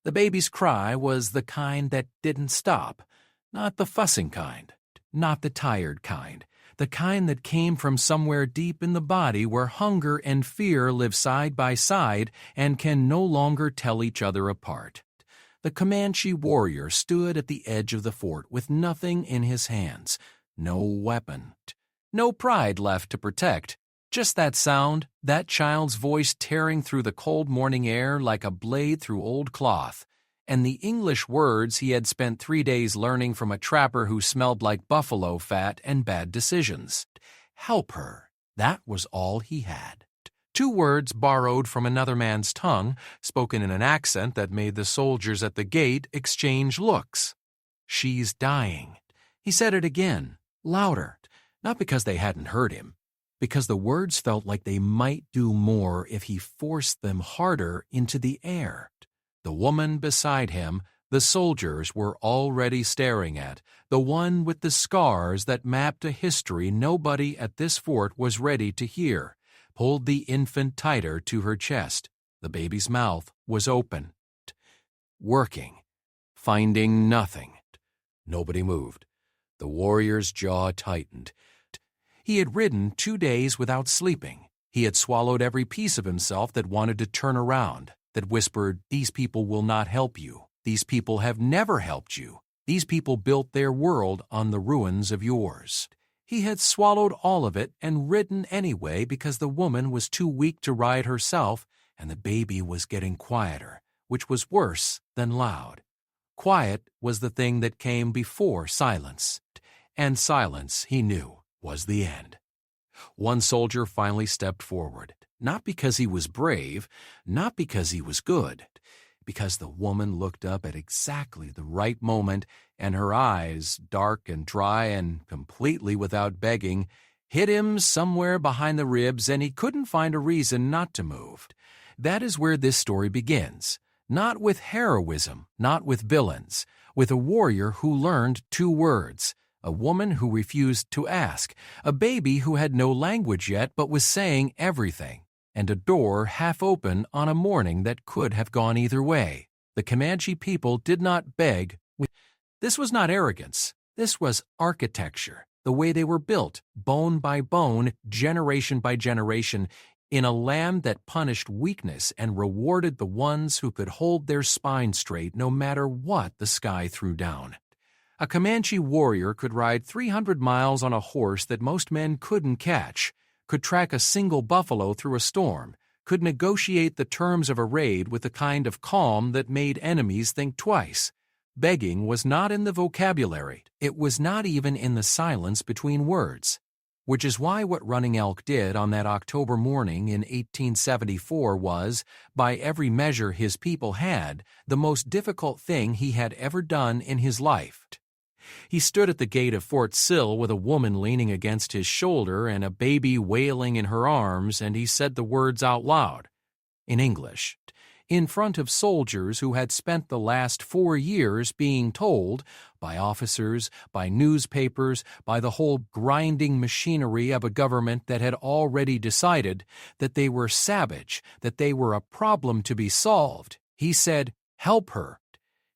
The baby's cry was the kind that didn't stop, not the fussing kind, not the tired kind, the kind that came from somewhere deep in the body where hunger and fear live side by side and can no longer tell each other apart. The Comanche warrior stood at the edge of the fort with nothing in his hands, no weapon, no pride left to protect, just that sound, that child's voice tearing through the cold morning air like a blade through old cloth, and the English words he had spent 3 days learning from a trapper who smelled like buffalo fat and bad decisions. Help her. That was all he had. 2 words borrowed from another man's tongue, spoken in an accent that made the soldiers at the gate exchange looks. She's dying. He said it again, louder, not because they hadn't heard him, because the words felt like they might do more if he forced them harder into the air. The woman beside him, the soldiers were already staring at, the one with the scars that mapped a history nobody at this fort was ready to hear, pulled the infant tighter to her chest. The baby's mouth was open. Working. Finding nothing. Nobody moved. The warrior's jaw tightened. He had ridden 2 days without sleeping. He had swallowed every piece of himself that wanted to turn around, that whispered, "These people will not help you. These people have never helped you. These people built their world on the ruins of yours." He had swallowed all of it and ridden anyway because the woman was too weak to ride herself and the baby was getting quieter, which was worse than loud. Quiet was the thing that came before silence, and silence, he knew, was the end. One soldier finally stepped forward, not because he was brave, not because he was good, because the woman looked up at exactly the right moment and her eyes, dark and dry and completely without begging, hit him somewhere behind the ribs and he couldn't find a reason not to move. That is where this story begins, not with heroism, not with villains, with a warrior who learned 2 words, a woman who refused to ask, a baby who had no language yet but was saying everything, and a door half open on a morning that could have gone either way. The Comanche people did not beg. This was not arrogance. This was architecture, the way they were built, bone by bone, generation by generation, in a land that punished weakness and rewarded the ones who could hold their spine straight no matter what the sky threw down. A Comanche warrior could ride 300 miles on a horse that most men couldn't catch, could track a single buffalo through a storm, could negotiate the terms of a raid with a kind of calm that made enemies think twice. Begging was not in the vocabulary. It was not even in the silence between words, which is why what Running Elk did on that October morning in 1874 was, by every measure his people had, the most difficult thing he had ever done in his life. He stood at the gate of Fort Sill with a woman leaning against his shoulder and a baby wailing in her arms, and he said the words out loud, in English, in front of soldiers who had spent the last 4 years being told, by officers, by newspapers, by the whole grinding machinery of a government that had already decided that they were savage, that they were a problem to be solved. He said, "Help her.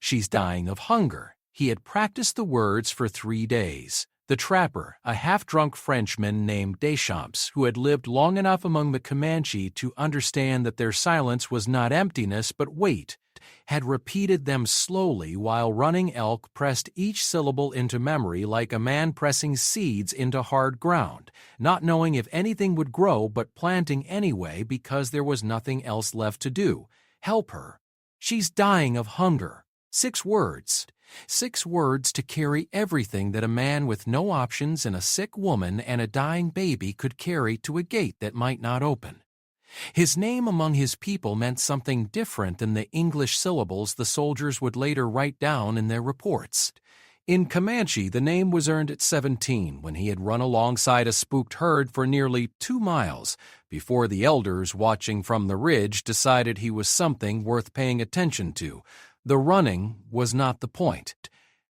She's dying of hunger." He had practiced the words for 3 days. The trapper, a half-drunk Frenchman named Deschamps, who had lived long enough among the Comanche to understand that their silence was not emptiness but weight, had repeated them slowly while Running Elk pressed each syllable into memory like a man pressing seeds into hard ground, not knowing if anything would grow but planting anyway because there was nothing else left to do. Help her. She's dying of hunger. 6 words. 6 words to carry everything that a man with no options and a sick woman and a dying baby could carry to a gate that might not open. His name among his people meant something different than the English syllables the soldiers would later write down in their reports. In Comanche, the name was earned at 17 when he had run alongside a spooked herd for nearly 2 miles before the elders watching from the ridge decided he was something worth paying attention to. The running was not the point.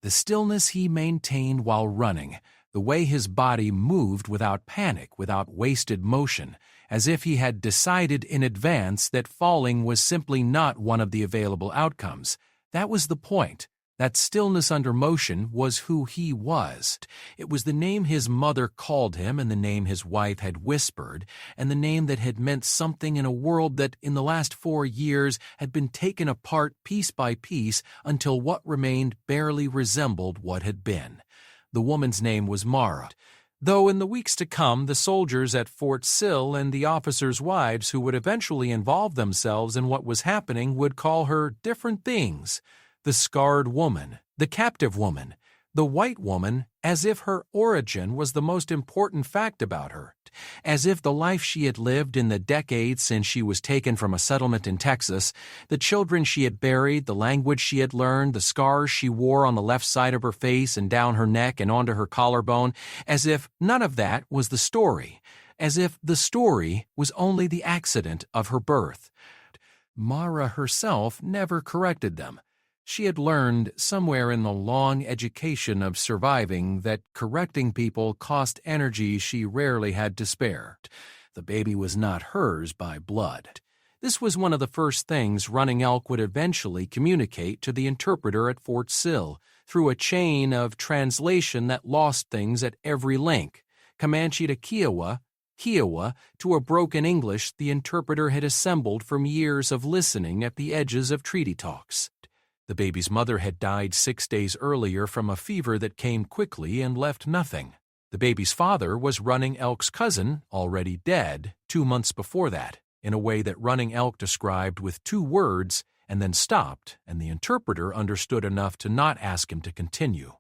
The stillness he maintained while running, the way his body moved without panic, without wasted motion, as if he had decided in advance that falling was simply not one of the available outcomes. That was the point. That stillness under motion was who he was. It was the name his mother called him and the name his wife had whispered, and the name that had meant something in a world that in the last 4 years had been taken apart piece by piece until what remained barely resembled what had been. The woman's name was Mara, though in the weeks to come the soldiers at Fort Sill and the officers' wives who would eventually involve themselves in what was happening would call her different things. The scarred woman, the captive woman, the white woman, as if her origin was the most important fact about her, as if the life she had lived in the decades since she was taken from a settlement in Texas, the children she had buried, the language she had learned, the scars she wore on the left side of her face and down her neck and onto her collarbone, as if none of that was the story, as if the story was only the accident of her birth. Mara herself never corrected them. She had learned somewhere in the long education of surviving that correcting people cost energy she rarely had to spare. The baby was not hers by blood. This was one of the first things Running Elk would eventually communicate to the interpreter at Fort Sill, through a chain of translation that lost things at every link. Comanche to Kiowa, Kiowa to a broken English the interpreter had assembled from years of listening at the edges of treaty talks. The baby's mother had died 6 days earlier from a fever that came quickly and left nothing. The baby's father was Running Elk's cousin, already dead, 2 months before that, in a way that Running Elk described with 2 words and then stopped, and the interpreter understood enough to not ask him to continue.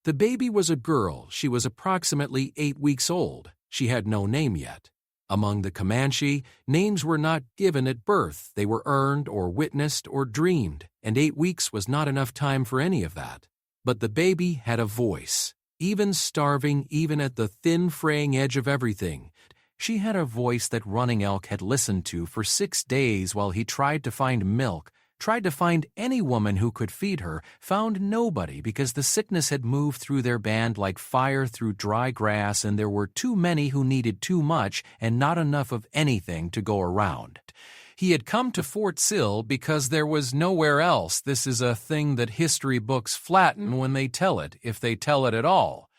The baby was a girl. She was approximately 8 weeks old. She had no name yet. Among the Comanche, names were not given at birth. They were earned or witnessed or dreamed, and 8 weeks was not enough time for any of that. But the baby had a voice. Even starving, even at the thin fraying edge of everything, she had a voice that Running Elk had listened to for 6 days while he tried to find milk, tried to find any woman who could feed her, found nobody because the sickness had moved through their band like fire through dry grass, and there were too many who needed too much and not enough of anything to go around. He had come to Fort Sill because there was nowhere else. This is a thing that history books flatten when they tell it, if they tell it at all.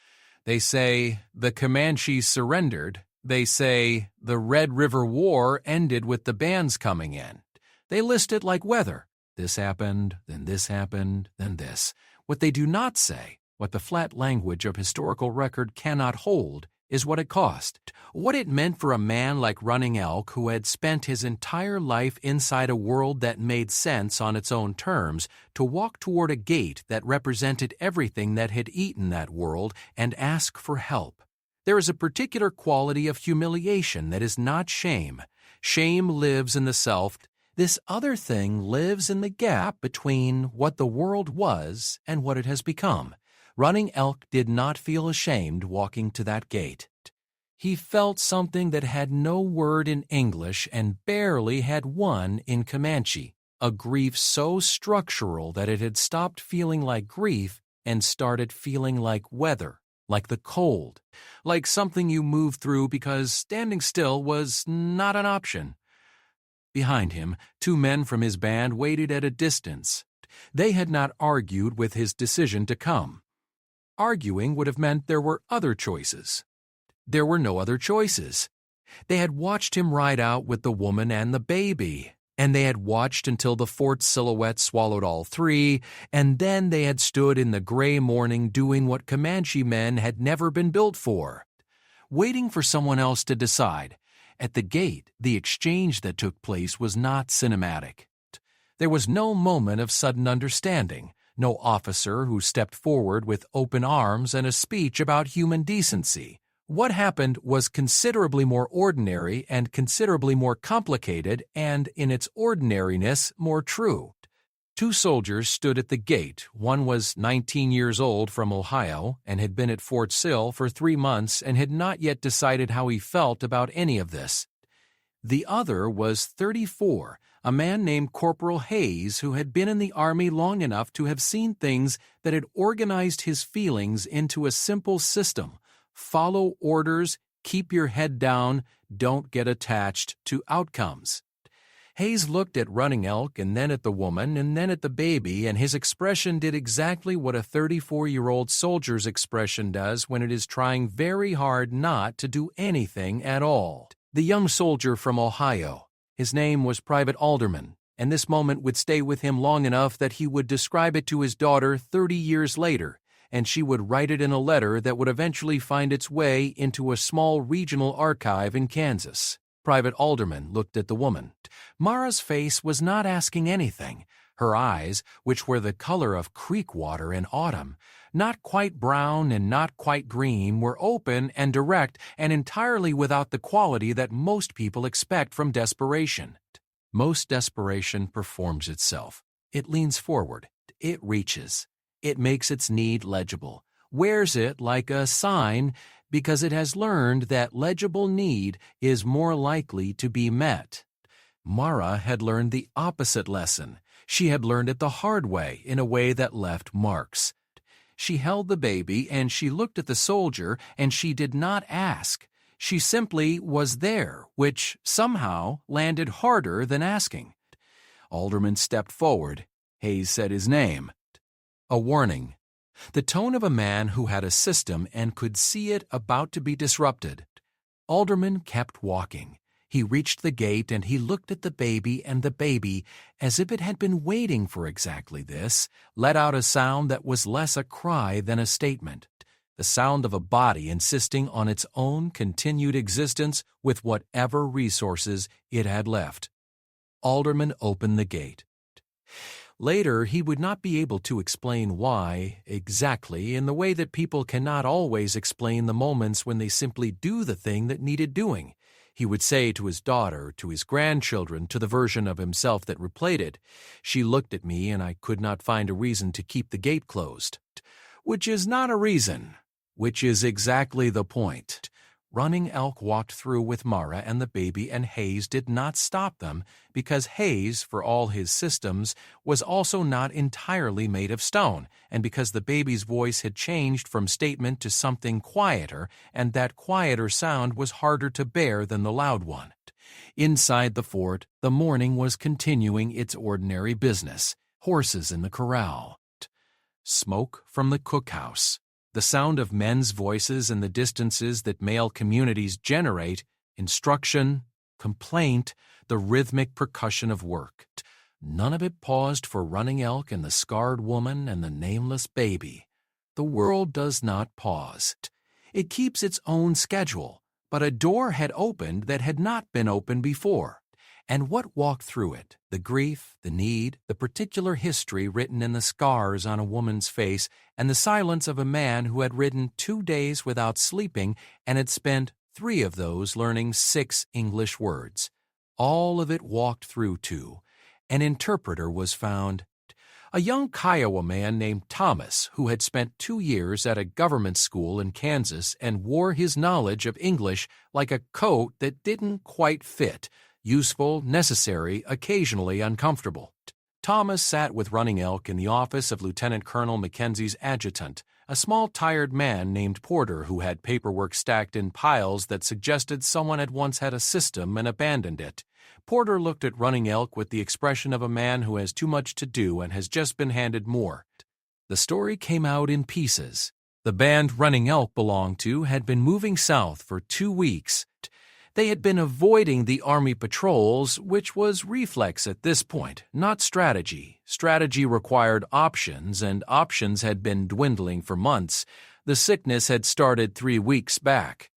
They say the Comanches surrendered. They say the Red River War ended with the bands coming in. They list it like weather. This happened, then this. What they do not say, what the flat language of historical record cannot hold, is what it cost. What it meant for a man like Running Elk who had spent his entire life inside a world that made sense on its own terms, to walk toward a gate that represented everything that had eaten that world and ask for help. There is a particular quality of humiliation that is not shame. Shame lives in the self. This other thing lives in the gap between what the world was and what it has become. Running Elk did not feel ashamed walking to that gate. He felt something that had no word in English and barely had one in Comanche, a grief so structural that it had stopped feeling like grief and started feeling like weather, like the cold, like something you move through because standing still was not an option. Behind him, 2 men from his band waited at a distance. They had not argued with his decision to come. Arguing would have meant there were other choices. There were no other choices. They had watched him ride out with the woman and the baby, and they had watched until the fort silhouette swallowed all 3, and then they had stood in the gray morning doing what Comanche men had never been built for, waiting for someone else to decide. At the gate, the exchange that took place was not cinematic. There was no moment of sudden understanding, no officer who stepped forward with open arms and a speech about human decency. What happened was considerably more ordinary and considerably more complicated and, in its ordinariness, more true. 2 soldiers stood at the gate. One was 19 years old from Ohio and had been at Fort Sill for 3 months and had not yet decided how he felt about any of this. The other was 34, a man named Corporal Hayes who had been in the Army long enough to have seen things that had organized his feelings into a simple system: follow orders, Keep your head down. Don't get attached to outcomes. Hayes looked at Running Elk and then at the woman and then at the baby, and his expression did exactly what a 34-year-old soldier's expression does when it is trying very hard not to do anything at all. The young soldier from Ohio, his name was Private Alderman, and this moment would stay with him long enough that he would describe it to his daughter 30 years later, and she would write it in a letter that would eventually find its way into a small regional archive in Kansas. Private Alderman looked at the woman. Mara's face was not asking anything. Her eyes, which were the color of creek water in autumn, not quite brown and not quite green, were open and direct and entirely without the quality that most people expect from desperation. Most desperation performs itself. It leans forward. It reaches. It makes its need legible, wears it like a sign, because it has learned that legible need is more likely to be met. Mara had learned the opposite lesson. She had learned it the hard way, in a way that left marks. She held the baby and she looked at the soldier, and she did not ask. She simply was there, which somehow landed harder than asking. Alderman stepped forward. Hayes said his name. A warning. The tone of a man who had a system and could see it about to be disrupted. Alderman kept walking. He reached the gate and he looked at the baby, and the baby, as if it had been waiting for exactly this, let out a sound that was less a cry than a statement. The sound of a body insisting on its own continued existence with whatever resources it had left. Alderman opened the gate. Later, he would not be able to explain why, exactly, in the way that people cannot always explain the moments when they simply do the thing that needed doing. He would say to his daughter, to his grandchildren, to the version of himself that replayed it, "She looked at me and I could not find a reason to keep the gate closed." Which is not a reason. Which is exactly the point. Running Elk walked through with Mara and the baby, and Hayes did not stop them, because Hayes, for all his systems, was also not entirely made of stone, and because the baby's voice had changed from statement to something quieter, and that quieter sound was harder to bear than the loud one. Inside the fort, the morning was continuing its ordinary business. Horses in the corral. Smoke from the cookhouse. The sound of men's voices in the distances that male communities generate, instruction, complaint, the rhythmic percussion of work. None of it paused for Running Elk and the scarred woman and the nameless baby. The world does not pause. It keeps its own schedule, but a door had opened that had not been opened before. And what walked through it? The grief, the need, the particular history written in the scars on a woman's face, and the silence of a man who had ridden 2 days without sleeping and had spent 3 of those learning 6 English words. All of it walked through too. An interpreter was found. A young Kiowa man named Thomas, who had spent 2 years at a government school in Kansas and wore his knowledge of English like a coat that didn't quite fit. Useful, necessary, occasionally uncomfortable. Thomas sat with Running Elk in the office of Lieutenant Colonel Mackenzie's adjutant, a small tired man named Porter who had paperwork stacked in piles that suggested someone had once had a system and abandoned it. Porter looked at Running Elk with the expression of a man who has too much to do and has just been handed more. The story came out in pieces. The band Running Elk belonged to had been moving south for 2 weeks. They had been avoiding the Army patrols, which was reflex at this point, not strategy. Strategy required options, and options had been dwindling for months. The sickness had started 3 weeks back.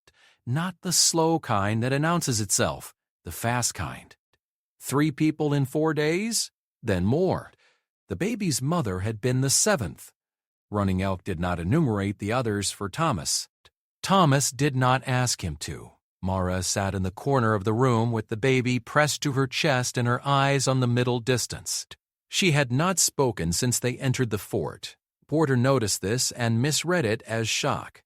Not the slow kind that announces itself, the fast kind. 3 people in 4 days? Then more. The baby's mother had been the 7th. Running Elk did not enumerate the others for Thomas. Thomas did not ask him to. Mara sat in the corner of the room with the baby pressed to her chest and her eyes on the middle distance. She had not spoken since they entered the fort. Porter noticed this and misread it as shock.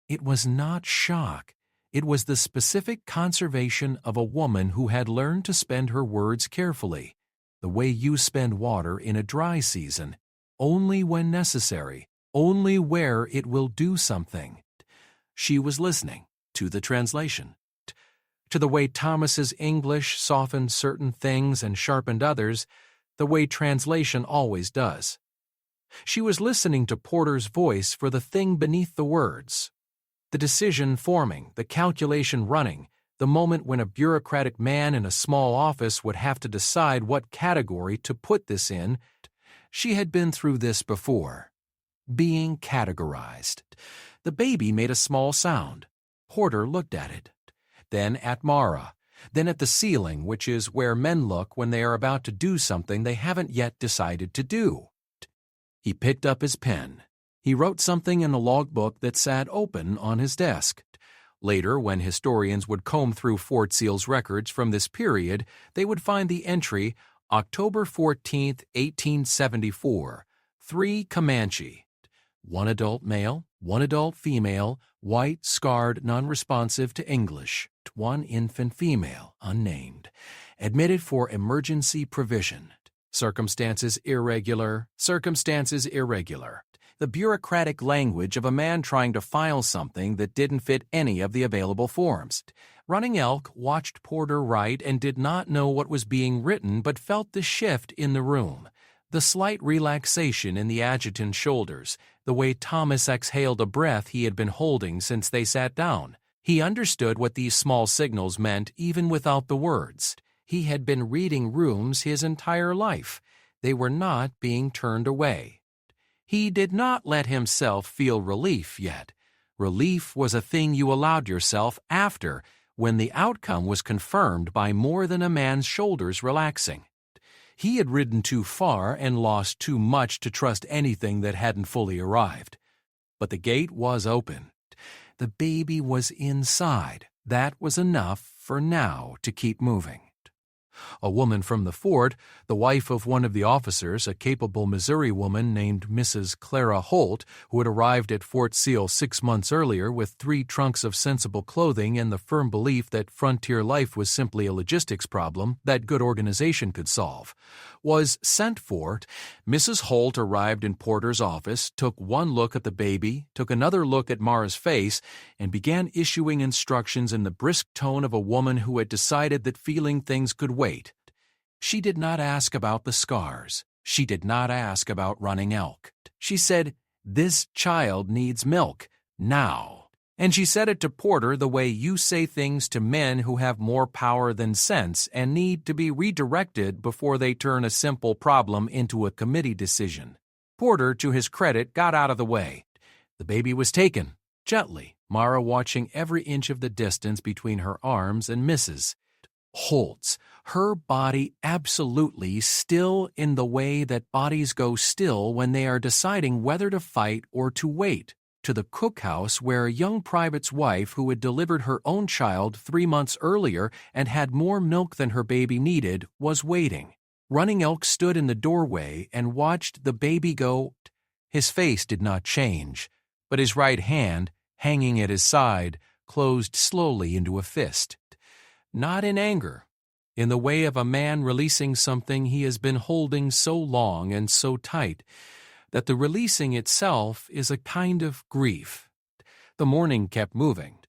It was not shock. It was the specific conservation of a woman who had learned to spend her words carefully, the way you spend water in a dry season, only when necessary, only where it will do something. She was listening. to the translation, to the way Thomas's English softened certain things and sharpened others, the way translation always does. She was listening to Porter's voice for the thing beneath the words, the decision forming, the calculation running, the moment when a bureaucratic man in a small office would have to decide what category to put this in. She had been through this before. Being categorized. The baby made a small sound. Porter looked at it, then at Mara, then at the ceiling, which is where men look when they are about to do something they haven't yet decided to do. He picked up his pen. He wrote something in a logbook that sat open on his desk. Later, when historians would comb through Fort Seal's records from this period, they would find the entry, October 14, 1874, 3 Comanche, 1 adult male, 1 adult female, white, scarred, non-responsive to English, 1 infant female, unnamed, admitted for emergency provision. Circumstances irregular. The bureaucratic language of a man trying to file something that didn't fit any of the available forms. Running Elk watched Porter write and did not know what was being written but felt the shift in the room, the slight relaxation in the adjutant's shoulders, the way Thomas exhaled a breath he had been holding since they sat down. He understood what these small signals meant even without the words. He had been reading rooms his entire life. They were not being turned away. He did not let himself feel relief yet. Relief was a thing you allowed yourself after, when the outcome was confirmed by more than a man's shoulders relaxing. He had ridden too far and lost too much to trust anything that hadn't fully arrived. But the gate was open. The baby was inside. That was enough for now to keep moving. A woman from the fort, the wife of one of the officers, a capable Missouri woman named Mrs. Clara Holt, who had arrived at Fort Seal 6 months earlier with 3 trunks of sensible clothing and the firm belief that frontier life was simply a logistics problem that good organization could solve, was sent for. Mrs. Holt arrived in Porter's office, took one look at the baby, took another look at Mara's face, and began issuing instructions in the brisk tone of a woman who had decided that feeling things could wait. She did not ask about the scars. She did not ask about Running Elk. She said, "This child needs milk, now." And she said it to Porter the way you say things to men who have more power than sense and need to be redirected before they turn a simple problem into a committee decision. Porter, to his credit, got out of the way. The baby was taken, gently, Mara watching every inch of the distance between her arms and Mrs. Holt's, her body absolutely still in the way that bodies go still when they are deciding whether to fight or to wait, to the cookhouse where a young private's wife who had delivered her own child 3 months earlier and had more milk than her baby needed was waiting. Running Elk stood in the doorway and watched the baby go. His face did not change, but his right hand, hanging at his side, closed slowly into a fist. Not in anger, in the way of a man releasing something he has been holding so long and so tight that the releasing itself is a kind of grief. The morning kept moving.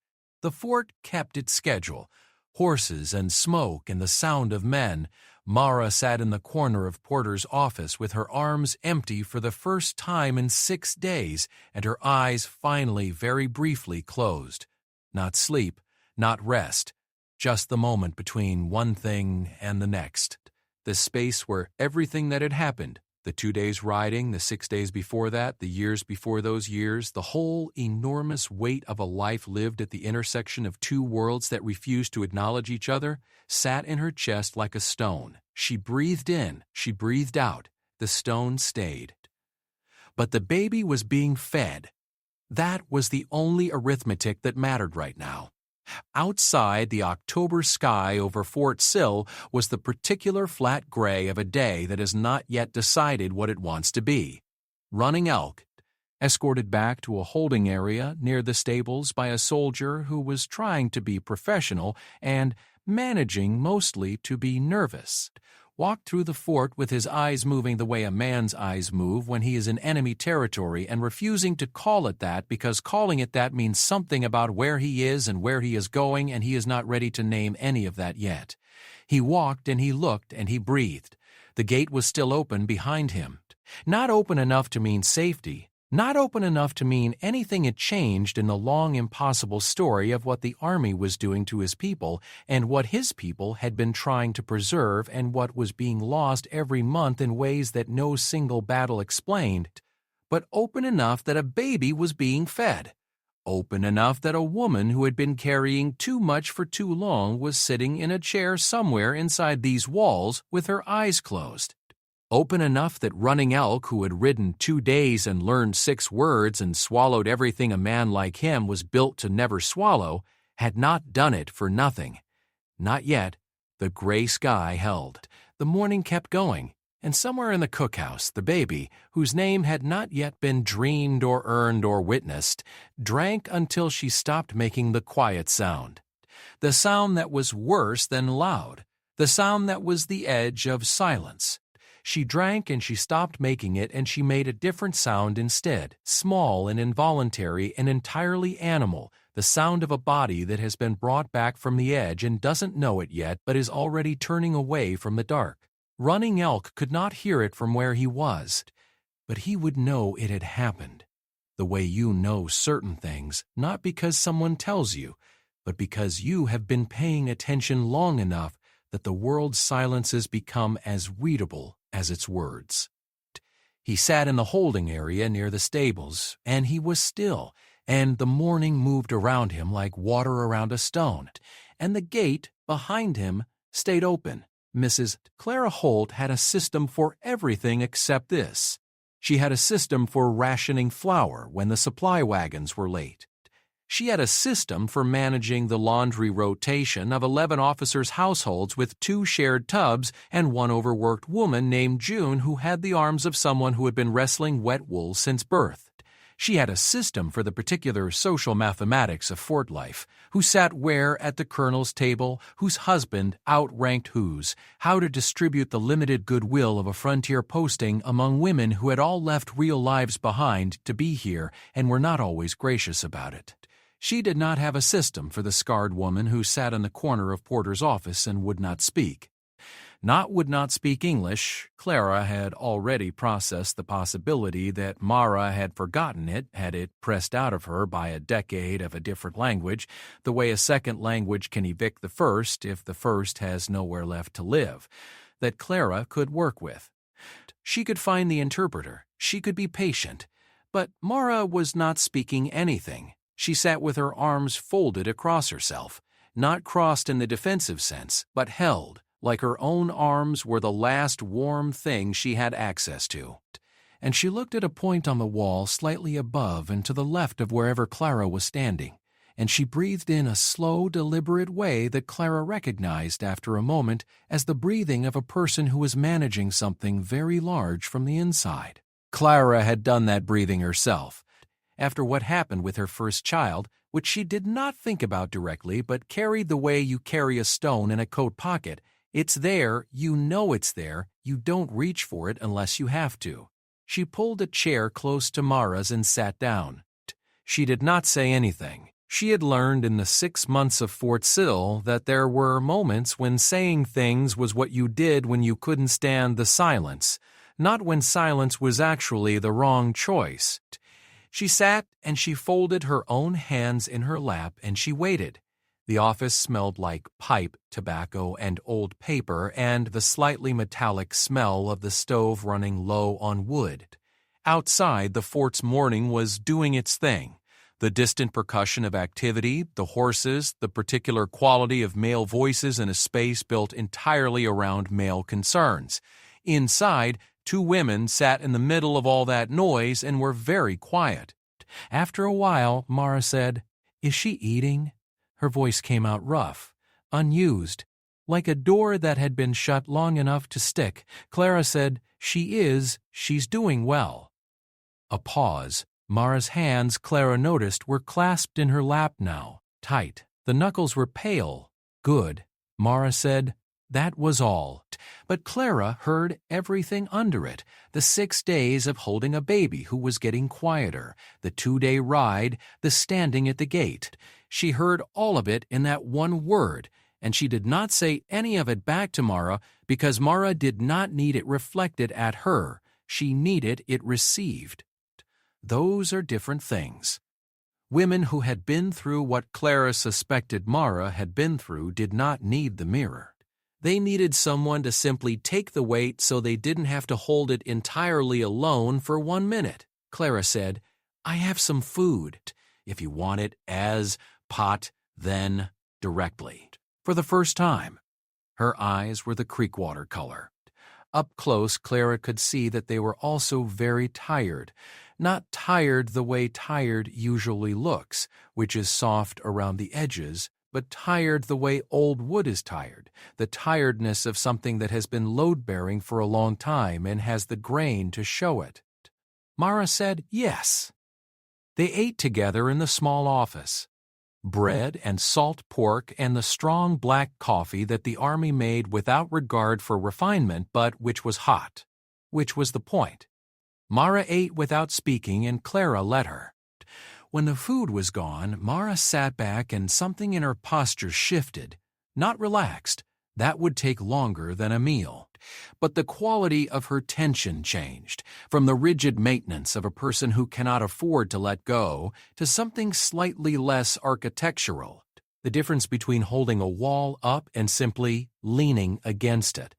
The fort kept its schedule. Horses and smoke and the sound of men. Mara sat in the corner of Porter's office with her arms empty for the first time in 6 days and her eyes finally very briefly closed. Not sleep, not rest. Just the moment between one thing and the next. The space where everything that had happened, the 2 days riding, the 6 days before that, the years before those years, the whole enormous weight of a life lived at the intersection of 2 worlds that refused to acknowledge each other, sat in her chest like a stone. She breathed in, she breathed out. The stone stayed. But the baby was being fed. That was the only arithmetic that mattered right now. Outside the October sky over Fort Sill was the particular flat gray of a day that has not yet decided what it wants to be. Running Elk, escorted back to a holding area near the stables by a soldier who was trying to be professional and managing mostly to be nervous, walked through the fort with his eyes moving the way a man's eyes move when he is in enemy territory and refusing to call it that because calling it that means something about where he is and where he is going, and he is not ready to name any of that yet. He walked and he looked and he breathed. The gate was still open behind him. Not open enough to mean safety. Not open enough to mean anything had changed in the long, impossible story of what the army was doing to his people and what his people had been trying to preserve and what was being lost every month in ways that no single battle explained, but open enough that a baby was being fed. Open enough that a woman who had been carrying too much for too long was sitting in a chair somewhere inside these walls with her eyes closed. Open enough that running elk who had ridden 2 days and learned 6 words and swallowed everything a man like him was built to never swallow had not done it for nothing. Not yet. The gray sky held. The morning kept going, and somewhere in the cookhouse the baby, whose name had not yet been dreamed or earned or witnessed, drank until she stopped making the quiet sound. The sound that was worse than loud. The sound that was the edge of silence. She drank and she stopped making it, and she made a different sound instead, small and involuntary and entirely animal, the sound of a body that has been brought back from the edge and doesn't know it yet but is already turning away from the dark. Running elk could not hear it from where he was, but he would know it had happened. The way you know certain things, not because someone tells you, but because you have been paying attention long enough that the world's silences become as readable as its words. He sat in the holding area near the stables, and he was still, and the morning moved around him like water around a stone, and the gate behind him stayed open. Mrs. Clara Holt had a system for everything except this. She had a system for rationing flour when the supply wagons were late. She had a system for managing the laundry rotation of 11 officers' households with 2 shared tubs and 1 overworked woman named June who had the arms of someone who had been wrestling wet wool since birth. She had a system for the particular social mathematics of fort life, who sat where at the colonel's table, whose husband outranked whose, how to distribute the limited goodwill of a frontier posting among women who had all left real lives behind to be here and were not always gracious about it. She did not have a system for the scarred woman who sat in the corner of Porter's office and would not speak. Would not speak English. Clara had already processed the possibility that Mara had forgotten it, had it pressed out of her by a decade of a different language, the way a second language can evict the first if the first has nowhere left to live, that Clara could work with. She could find the interpreter. She could be patient. But Mara was not speaking anything. She sat with her arms folded across herself, not crossed in the defensive sense, but held, like her own arms were the last warm thing she had access to. And she looked at a point on the wall slightly above and to the left of wherever Clara was standing, and she breathed in a slow, deliberate way that Clara recognized after a moment as the breathing of a person who was managing something very large from the inside. Clara had done that breathing herself. After what happened with her first child, which she did not think about directly but carried the way you carry a stone in a coat pocket, it's there, you know it's there, you don't reach for it unless you have to. She pulled a chair close to Mara's and sat down. She did not say anything. She had learned in the 6 months of Fort Sill that there were moments when saying things was what you did when you couldn't stand the silence, not when silence was actually the wrong choice. She sat and she folded her own hands in her lap and she waited. The office smelled like pipe, tobacco, and old paper and the slightly metallic smell of the stove running low on wood. Outside, the fort's morning was doing its thing. The distant percussion of activity, the horses, the particular quality of male voices in a space built entirely around male concerns. Inside, 2 women sat in the middle of all that noise and were very quiet. After a while, Mara said, "Is she eating?" Her voice came out rough, unused, like a door that had been shut long enough to stick. Clara said, She's doing well." A pause. Mara's hands, Clara noticed, were clasped in her lap now, tight. The knuckles were pale. Good. Mara said, That was all. But Clara heard everything under it. The 6 days of holding a baby who was getting quieter, the 2-day ride, the standing at the gate. She heard all of it in that one word, and she did not say any of it back to Mara because Mara did not need it reflected at her. She needed it received. Those are different things. Women who had been through what Clara suspected Mara had been through did not need the mirror. They needed someone to simply take the weight so they didn't have to hold it entirely alone for 1 minute. Clara said, "I have some food. If you want it as pot, then directly." For the first time, her eyes were the creek water color. Up close, Clara could see that they were also very tired. Not tired the way tired usually looks, which is soft around the edges, but tired the way old wood is tired, the tiredness of something that has been load-bearing for a long time and has the grain to show it. Mara said yes. They ate together in the small office. Bread and salt pork and the strong black coffee that the army made without regard for refinement but which was hot, which was the point. Mara ate without speaking and Clara let her. When the food was gone, Mara sat back and something in her posture shifted. Not relaxed. That would take longer than a meal. But the quality of her tension changed, from the rigid maintenance of a person who cannot afford to let go to something slightly less architectural, the difference between holding a wall up and simply leaning against it.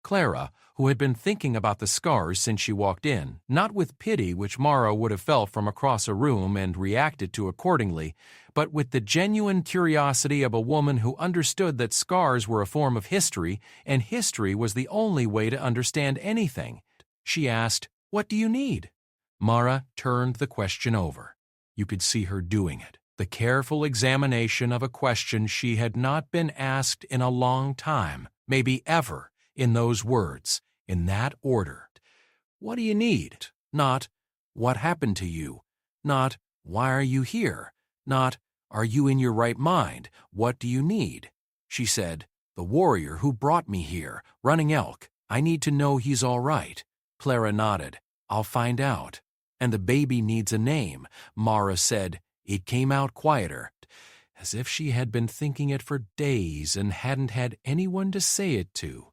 Clara, who had been thinking about the scars since she walked in, not with pity which Mara would have felt from across a room and reacted to accordingly, but with the genuine curiosity of a woman who understood that scars were a form of history and history was the only way to understand anything. She asked, "What do you need?" Mara turned the question over. You could see her doing it, the careful examination of a question she had not been asked in a long time, maybe ever, in those words, in that order. What do you need? Not, what happened to you? Not, why are you here? Not, are you in your right mind? What do you need? She said, the warrior who brought me here, Running Elk. I need to know he's all right. Clara nodded. I'll find out. And the baby needs a name. Mara said. It came out quieter, as if she had been thinking it for days and hadn't had anyone to say it to.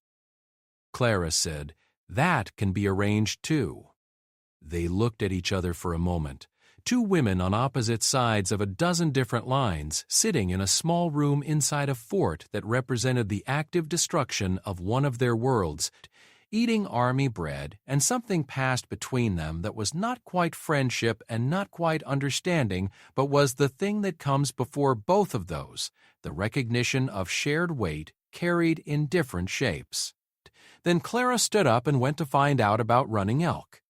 Clara said, that can be arranged too. They looked at each other for a moment. Two women on opposite sides of a dozen different lines, sitting in a small room inside a fort that represented the active destruction of one of their worlds, eating army bread, and something passed between them that was not quite friendship and not quite understanding, but was the thing that comes before both of those, the recognition of shared weight carried in different shapes. Then Clara stood up and went to find out about Running Elk.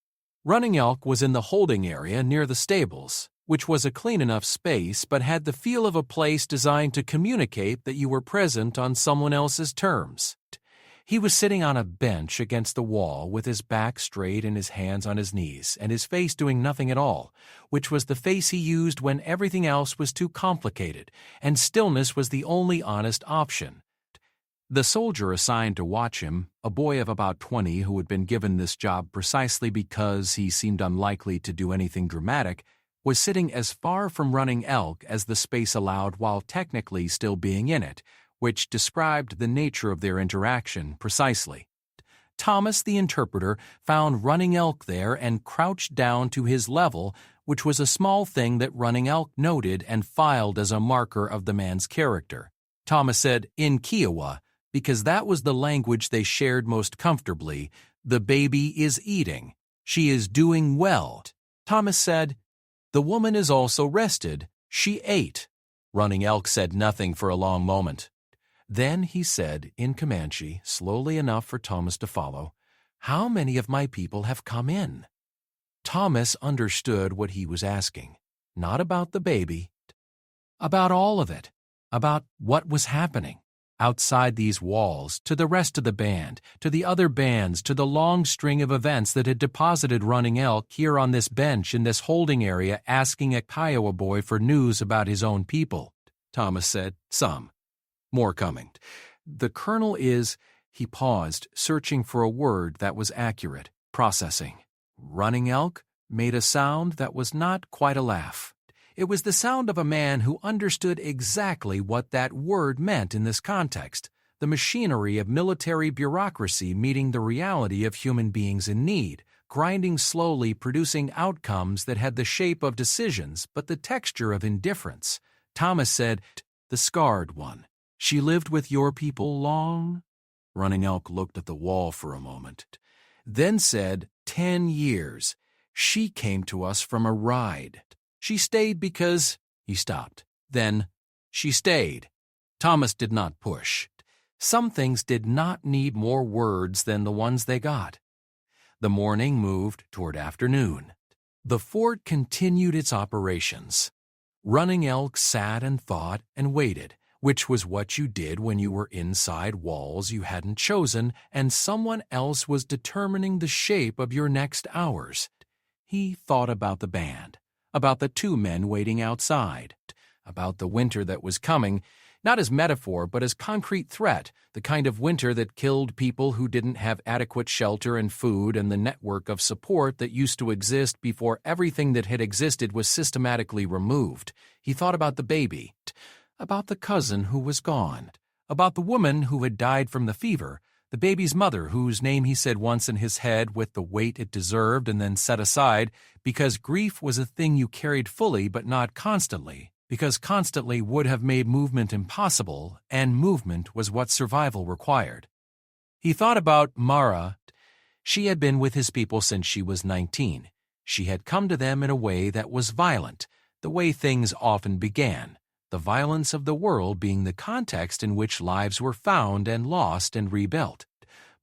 Running Elk was in the holding area near the stables, which was a clean enough space but had the feel of a place designed to communicate that you were present on someone else's terms. He was sitting on a bench against the wall with his back straight and his hands on his knees and his face doing nothing at all, which was the face he used when everything else was too complicated and stillness was the only honest option. The soldier assigned to watch him, a boy of about 20 who had been given this job precisely because he seemed unlikely to do anything dramatic, was sitting as far from Running Elk as the space allowed while technically still being in it, which described the nature of their interaction precisely. Thomas, the interpreter, found Running Elk there and crouched down to his level, which was a small thing that Running Elk noted and filed as a marker of the man's character. Thomas said, in Kiowa, because that was the language they shared most comfortably, the baby is eating. She is doing well. Thomas said, the woman is also rested. She ate. Running Elk said nothing for a long moment. Then he said, in Comanche, slowly enough for Thomas to follow, how many of my people have come in? Thomas understood what he was asking. Not about the baby. About all of it. About what was happening. Outside these walls, to the rest of the band, to the other bands, to the long string of events that had deposited Running Elk here on this bench in this holding area asking a Kiowa boy for news about his own people. Thomas said, some. More coming. The kernel is, he paused, searching for a word that was accurate, processing. Running elk made a sound that was not quite a laugh. It was the sound of a man who understood exactly what that word meant in this context, the machinery of military bureaucracy meeting the reality of human beings in need, grinding slowly, producing outcomes that had the shape of decisions but the texture of indifference. Thomas said, "The scarred one. She lived with your people long?" Running Elk looked at the wall for a moment, then said, 10 years. She came to us from a ride. She stayed because—" He stopped. Then, "She stayed." Thomas did not push. Some things did not need more words than the ones they got. The morning moved toward afternoon. The fort continued its operations. Running Elk sat and thought and waited, which was what you did when you were inside walls you hadn't chosen and someone else was determining the shape of your next hours. He thought about the band, about the 2 men waiting outside, about the winter that was coming, not as metaphor but as concrete threat, the kind of winter that killed people who didn't have adequate shelter and food and the network of support that used to exist before everything that had existed was systematically removed. He thought about the baby, about the cousin who was gone, about the woman who had died from the fever, the baby's mother whose name he said once in his head with the weight it deserved and then set aside because grief was a thing you carried fully but not constantly, because constantly would have made movement impossible, and movement was what survival required. He thought about Mara. She had been with his people since she was 19. She had come to them in a way that was violent, the way things often began, the violence of the world being the context in which lives were found and lost and rebuilt.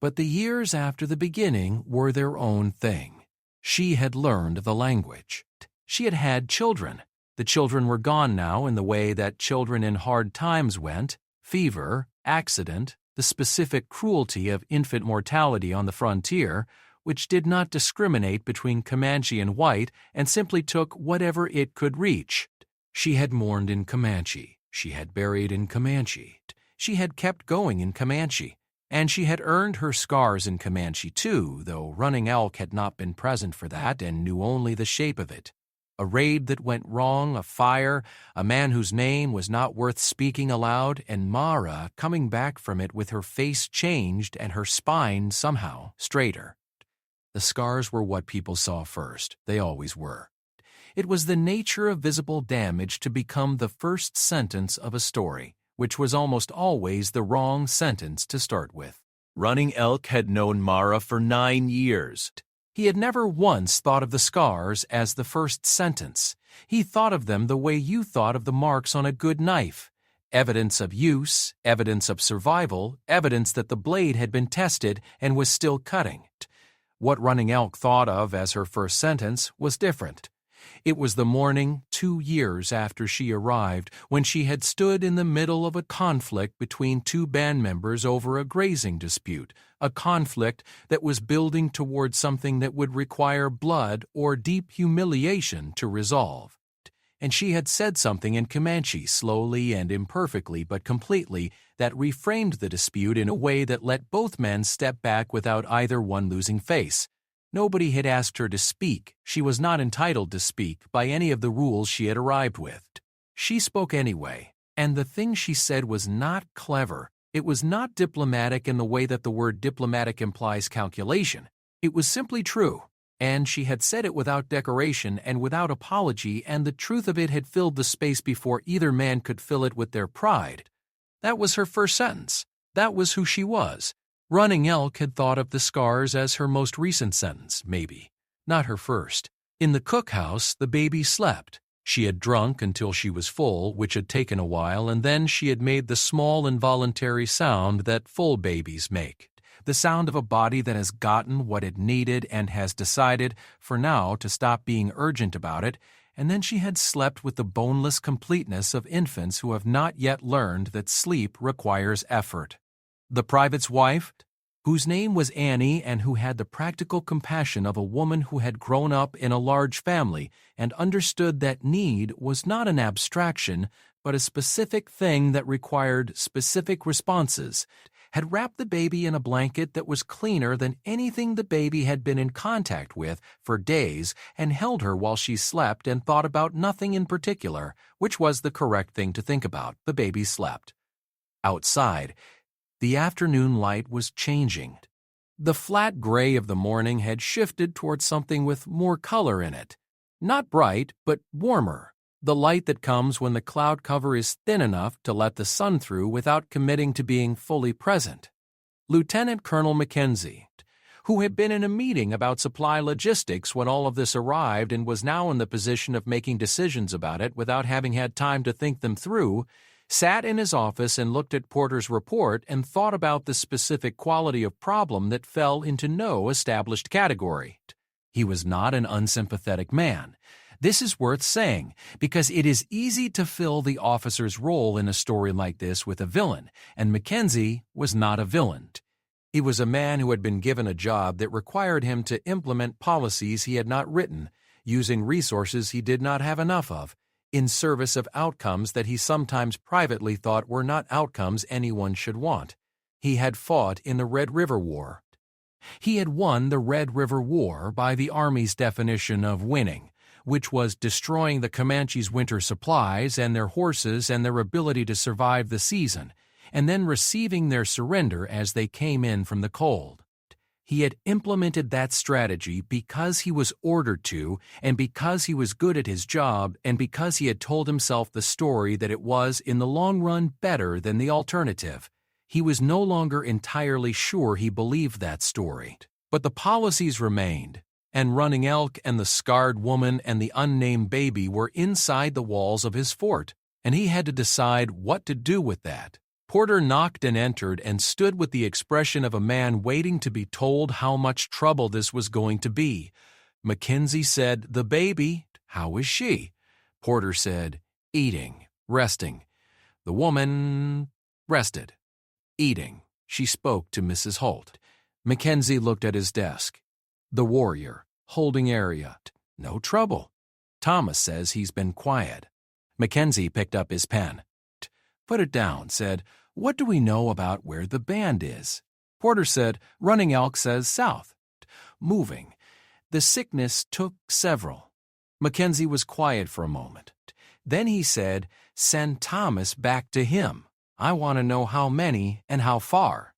But the years after the beginning were their own thing. She had learned the language. She had had children. The children were gone now in the way that children in hard times went: fever, accident, the specific cruelty of infant mortality on the frontier, which did not discriminate between Comanche and white and simply took whatever it could reach. She had mourned in Comanche. She had buried in Comanche. She had kept going in Comanche. And she had earned her scars in Comanche too, though Running Elk had not been present for that and knew only the shape of it. A raid that went wrong, a fire, a man whose name was not worth speaking aloud, and Mara coming back from it with her face changed and her spine somehow straighter. The scars were what people saw first. They always were. It was the nature of visible damage to become the first sentence of a story, which was almost always the wrong sentence to start with. Running Elk had known Mara for 9 years. He had never once thought of the scars as the first sentence. He thought of them the way you thought of the marks on a good knife. Evidence of use, evidence of survival, evidence that the blade had been tested and was still cutting. What Running Elk thought of as her first sentence was different. It was the morning 2 years after she arrived when she had stood in the middle of a conflict between 2 band members over a grazing dispute, a conflict that was building toward something that would require blood or deep humiliation to resolve. And she had said something in Comanche, slowly and imperfectly but completely, that reframed the dispute in a way that let both men step back without either one losing face. Nobody had asked her to speak. She was not entitled to speak by any of the rules she had arrived with. She spoke anyway, and the thing she said was not clever. It was not diplomatic in the way that the word diplomatic implies calculation. It was simply true, and she had said it without decoration and without apology, and the truth of it had filled the space before either man could fill it with their pride. That was her first sentence. That was who she was. Running Elk had thought of the scars as her most recent sentence, maybe, not her first. In the cookhouse, the baby slept. She had drunk until she was full, which had taken a while, and then she had made the small involuntary sound that full babies make, the sound of a body that has gotten what it needed and has decided, for now, to stop being urgent about it, and then she had slept with the boneless completeness of infants who have not yet learned that sleep requires effort. The private's wife, whose name was Annie and who had the practical compassion of a woman who had grown up in a large family and understood that need was not an abstraction but a specific thing that required specific responses, had wrapped the baby in a blanket that was cleaner than anything the baby had been in contact with for days and held her while she slept and thought about nothing in particular, which was the correct thing to think about. The baby slept. Outside, the afternoon light was changing. The flat gray of the morning had shifted towards something with more color in it. Not bright, but warmer. The light that comes when the cloud cover is thin enough to let the sun through without committing to being fully present. Lieutenant Colonel Mackenzie, who had been in a meeting about supply logistics when all of this arrived and was now in the position of making decisions about it without having had time to think them through, sat in his office and looked at Porter's report and thought about the specific quality of problem that fell into no established category. He was not an unsympathetic man. This is worth saying, because it is easy to fill the officer's role in a story like this with a villain, and Mackenzie was not a villain. He was a man who had been given a job that required him to implement policies he had not written, using resources he did not have enough of, in service of outcomes that he sometimes privately thought were not outcomes anyone should want. He had fought in the Red River War. He had won the Red River War by the Army's definition of winning, which was destroying the Comanches' winter supplies and their horses and their ability to survive the season, and then receiving their surrender as they came in from the cold. He had implemented that strategy because he was ordered to, and because he was good at his job, and because he had told himself the story that it was, in the long run, better than the alternative. He was no longer entirely sure he believed that story, but the policies remained, and Running Elk and the scarred woman and the unnamed baby were inside the walls of his fort, and he had to decide what to do with that. Porter knocked and entered and stood with the expression of a man waiting to be told how much trouble this was going to be. Mackenzie said, "The baby, how is she?" Porter said, "Eating, resting." The woman rested, eating. She spoke to Mrs. Holt. Mackenzie looked at his desk. The warrior, holding area. No trouble. Thomas says he's been quiet. Mackenzie picked up his pen. Put it down, said, "What do we know about where the band is?" Porter said, "Running Elk says south." Moving. The sickness took several. Mackenzie was quiet for a moment. Then he said, "Send Thomas back to him. I want to know how many and how far.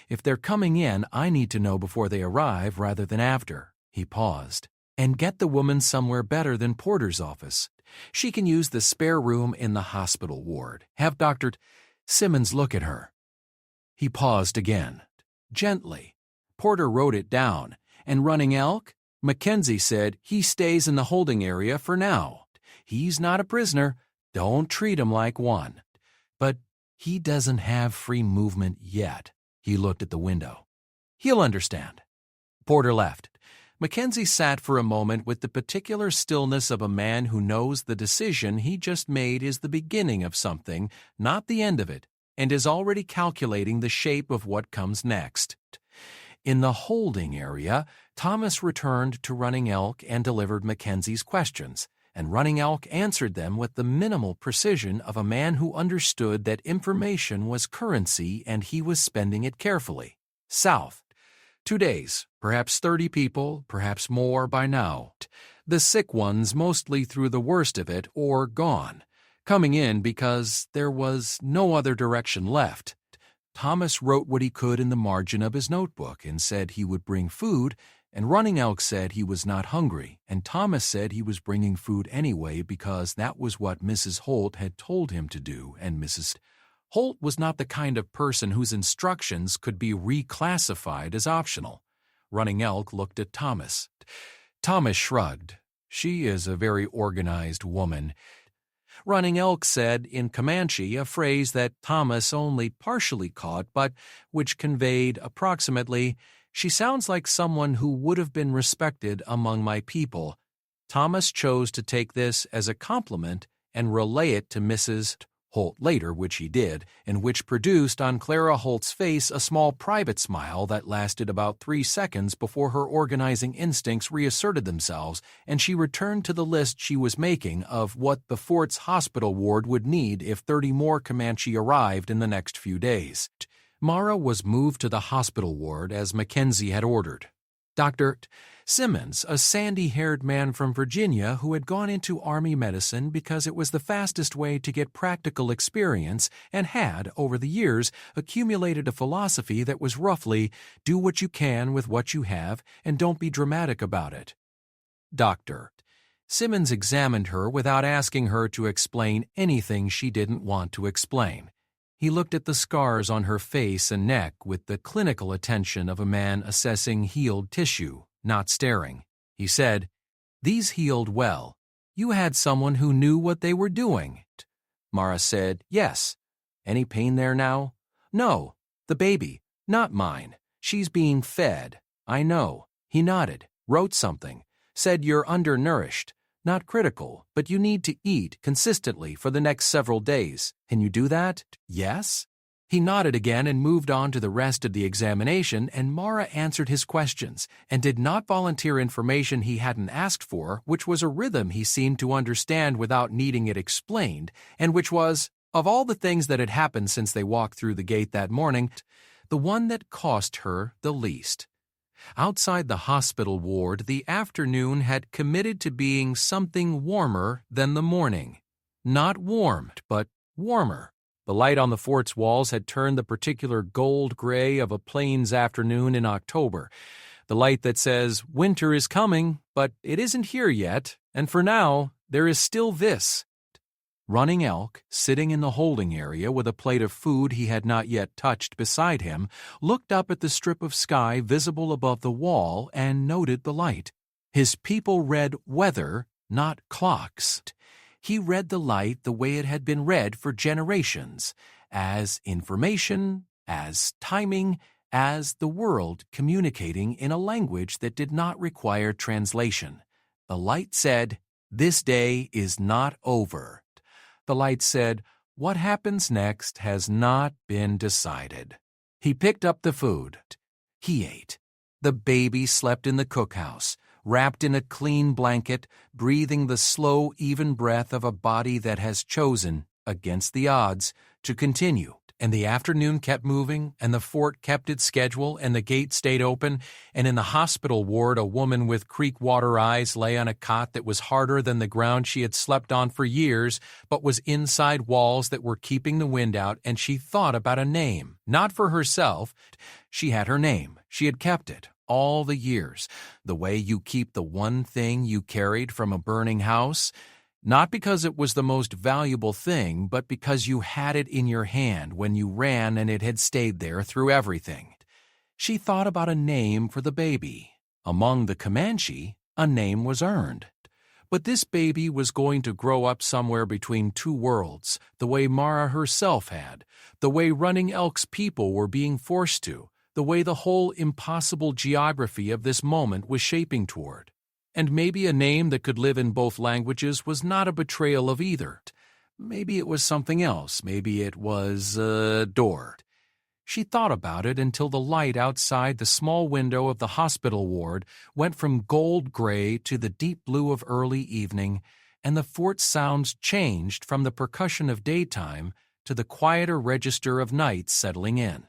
If they're coming in, I need to know before they arrive rather than after." He paused. "And get the woman somewhere better than Porter's office. She can use the spare room in the hospital ward. Have Dr. Simmons look at her." He paused again. Gently. Porter wrote it down. "And Running Elk?" Mackenzie said, "He stays in the holding area for now. He's not a prisoner. Don't treat him like one. But he doesn't have free movement yet." He looked at the window. "He'll understand." Porter left. Mackenzie sat for a moment with the particular stillness of a man who knows the decision he just made is the beginning of something, not the end of it, and is already calculating the shape of what comes next. In the holding area, Thomas returned to Running Elk and delivered Mackenzie's questions, and Running Elk answered them with the minimal precision of a man who understood that information was currency and he was spending it carefully. South. 2 days, perhaps 30 people, perhaps more by now. The sick ones mostly through the worst of it or gone, coming in because there was no other direction left. Thomas wrote what he could in the margin of his notebook and said he would bring food, and Running Elk said he was not hungry, and Thomas said he was bringing food anyway because that was what Mrs. Holt had told him to do, and Mrs. Holt was not the kind of person whose instructions could be reclassified as optional. Running Elk looked at Thomas. Thomas shrugged. "She is a very organized woman." Running Elk said in Comanche a phrase that Thomas only partially caught, but which conveyed approximately, "She sounds like someone who would have been respected among my people." Thomas chose to take this as a compliment and relay it to Mrs. Holt later, which he did, and which produced on Clara Holt's face a small private smile that lasted about 3 seconds before her organizing instincts reasserted themselves and she returned to the list she was making of what the fort's hospital ward would need if 30 more Comanche arrived in the next few days. Mara was moved to the hospital ward as Mackenzie had ordered. Dr. Simmons, a sandy-haired man from Virginia who had gone into Army medicine because it was the fastest way to get practical experience and had, over the years, accumulated a philosophy that was roughly, do what you can with what you have and don't be dramatic about it. Doctor. Simmons examined her without asking her to explain anything she didn't want to explain. He looked at the scars on her face and neck with the clinical attention of a man assessing healed tissue, not staring. He said, "These healed well. You had someone who knew what they were doing." Mara said, "Yes." "Any pain there now?" "No. The baby. Not mine. She's being fed." "I know." He nodded, wrote something, said you're undernourished. Not critical, but you need to eat consistently for the next several days. Can you do that? Yes? He nodded again and moved on to the rest of the examination, and Mara answered his questions and did not volunteer information he hadn't asked for, which was a rhythm he seemed to understand without needing it explained, and which was, of all the things that had happened since they walked through the gate that morning, the one that cost her the least. Outside the hospital ward, the afternoon had committed to being something warmer than the morning. Not warm, but warmer. The light on the fort's walls had turned the particular gold gray of a plains afternoon in October. The light that says, winter is coming, but it isn't here yet, and for now, there is still this. Running Elk, sitting in the holding area with a plate of food he had not yet touched beside him, looked up at the strip of sky visible above the wall and noted the light. His people read weather, not clocks. He read the light the way it had been read for generations, as information, as timing, as the world communicating in a language that did not require translation. The light said, "This day is not over." The light said, "What happens next has not been decided." He picked up the food. He ate. The baby slept in the cookhouse, wrapped in a clean blanket, breathing the slow, even breath of a body that has chosen, against the odds, to continue. And the afternoon kept moving, and the fort kept its schedule, and the gate stayed open, and in the hospital ward a woman with creek water eyes lay on a cot that was harder than the ground she had slept on for years, but was inside walls that were keeping the wind out, and she thought about a name. Not for herself. She had her name. She had kept it all the years, the way you keep the one thing you carried from a burning house. Not because it was the most valuable thing, but because you had it in your hand when you ran and it had stayed there through everything. She thought about a name for the baby. Among the Comanche, a name was earned. But this baby was going to grow up somewhere between two worlds, the way Mara herself had, the way Running Elk's people were being forced to, the way the whole impossible geography of this moment was shaping toward. And maybe a name that could live in both languages was not a betrayal of either. Maybe it was something else. Maybe it was a door. She thought about it until the light outside the small window of the hospital ward went from gold gray to the deep blue of early evening, and the fort's sounds changed from the percussion of daytime to the quieter register of night settling in.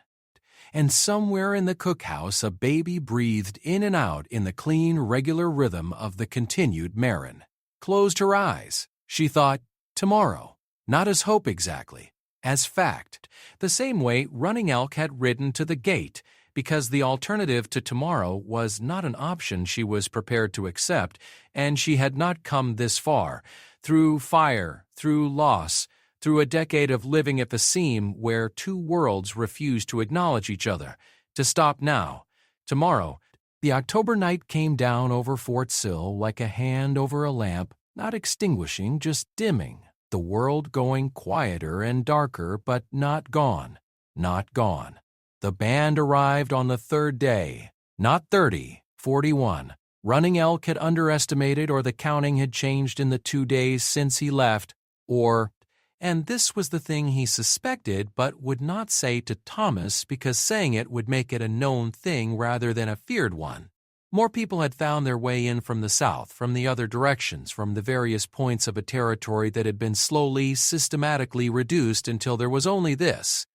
And somewhere in the cookhouse a baby breathed in and out in the clean, regular rhythm of the continued Marin. Closed her eyes. She thought, tomorrow. Not as hope exactly, as fact. The same way Running Elk had ridden to the gate, because the alternative to tomorrow was not an option she was prepared to accept, and she had not come this far, through fire, through loss, through a decade of living at the seam where two worlds refused to acknowledge each other, to stop now. Tomorrow, the October night came down over Fort Sill like a hand over a lamp, not extinguishing, just dimming, the world going quieter and darker, but not gone, not gone. The band arrived on the third day, not 30, 41. Running Elk had underestimated, or the counting had changed in the 2 days since he left, or And this was the thing he suspected but would not say to Thomas because saying it would make it a known thing rather than a feared one. More people had found their way in from the south, from the other directions, from the various points of a territory that had been slowly, systematically reduced until there was only this: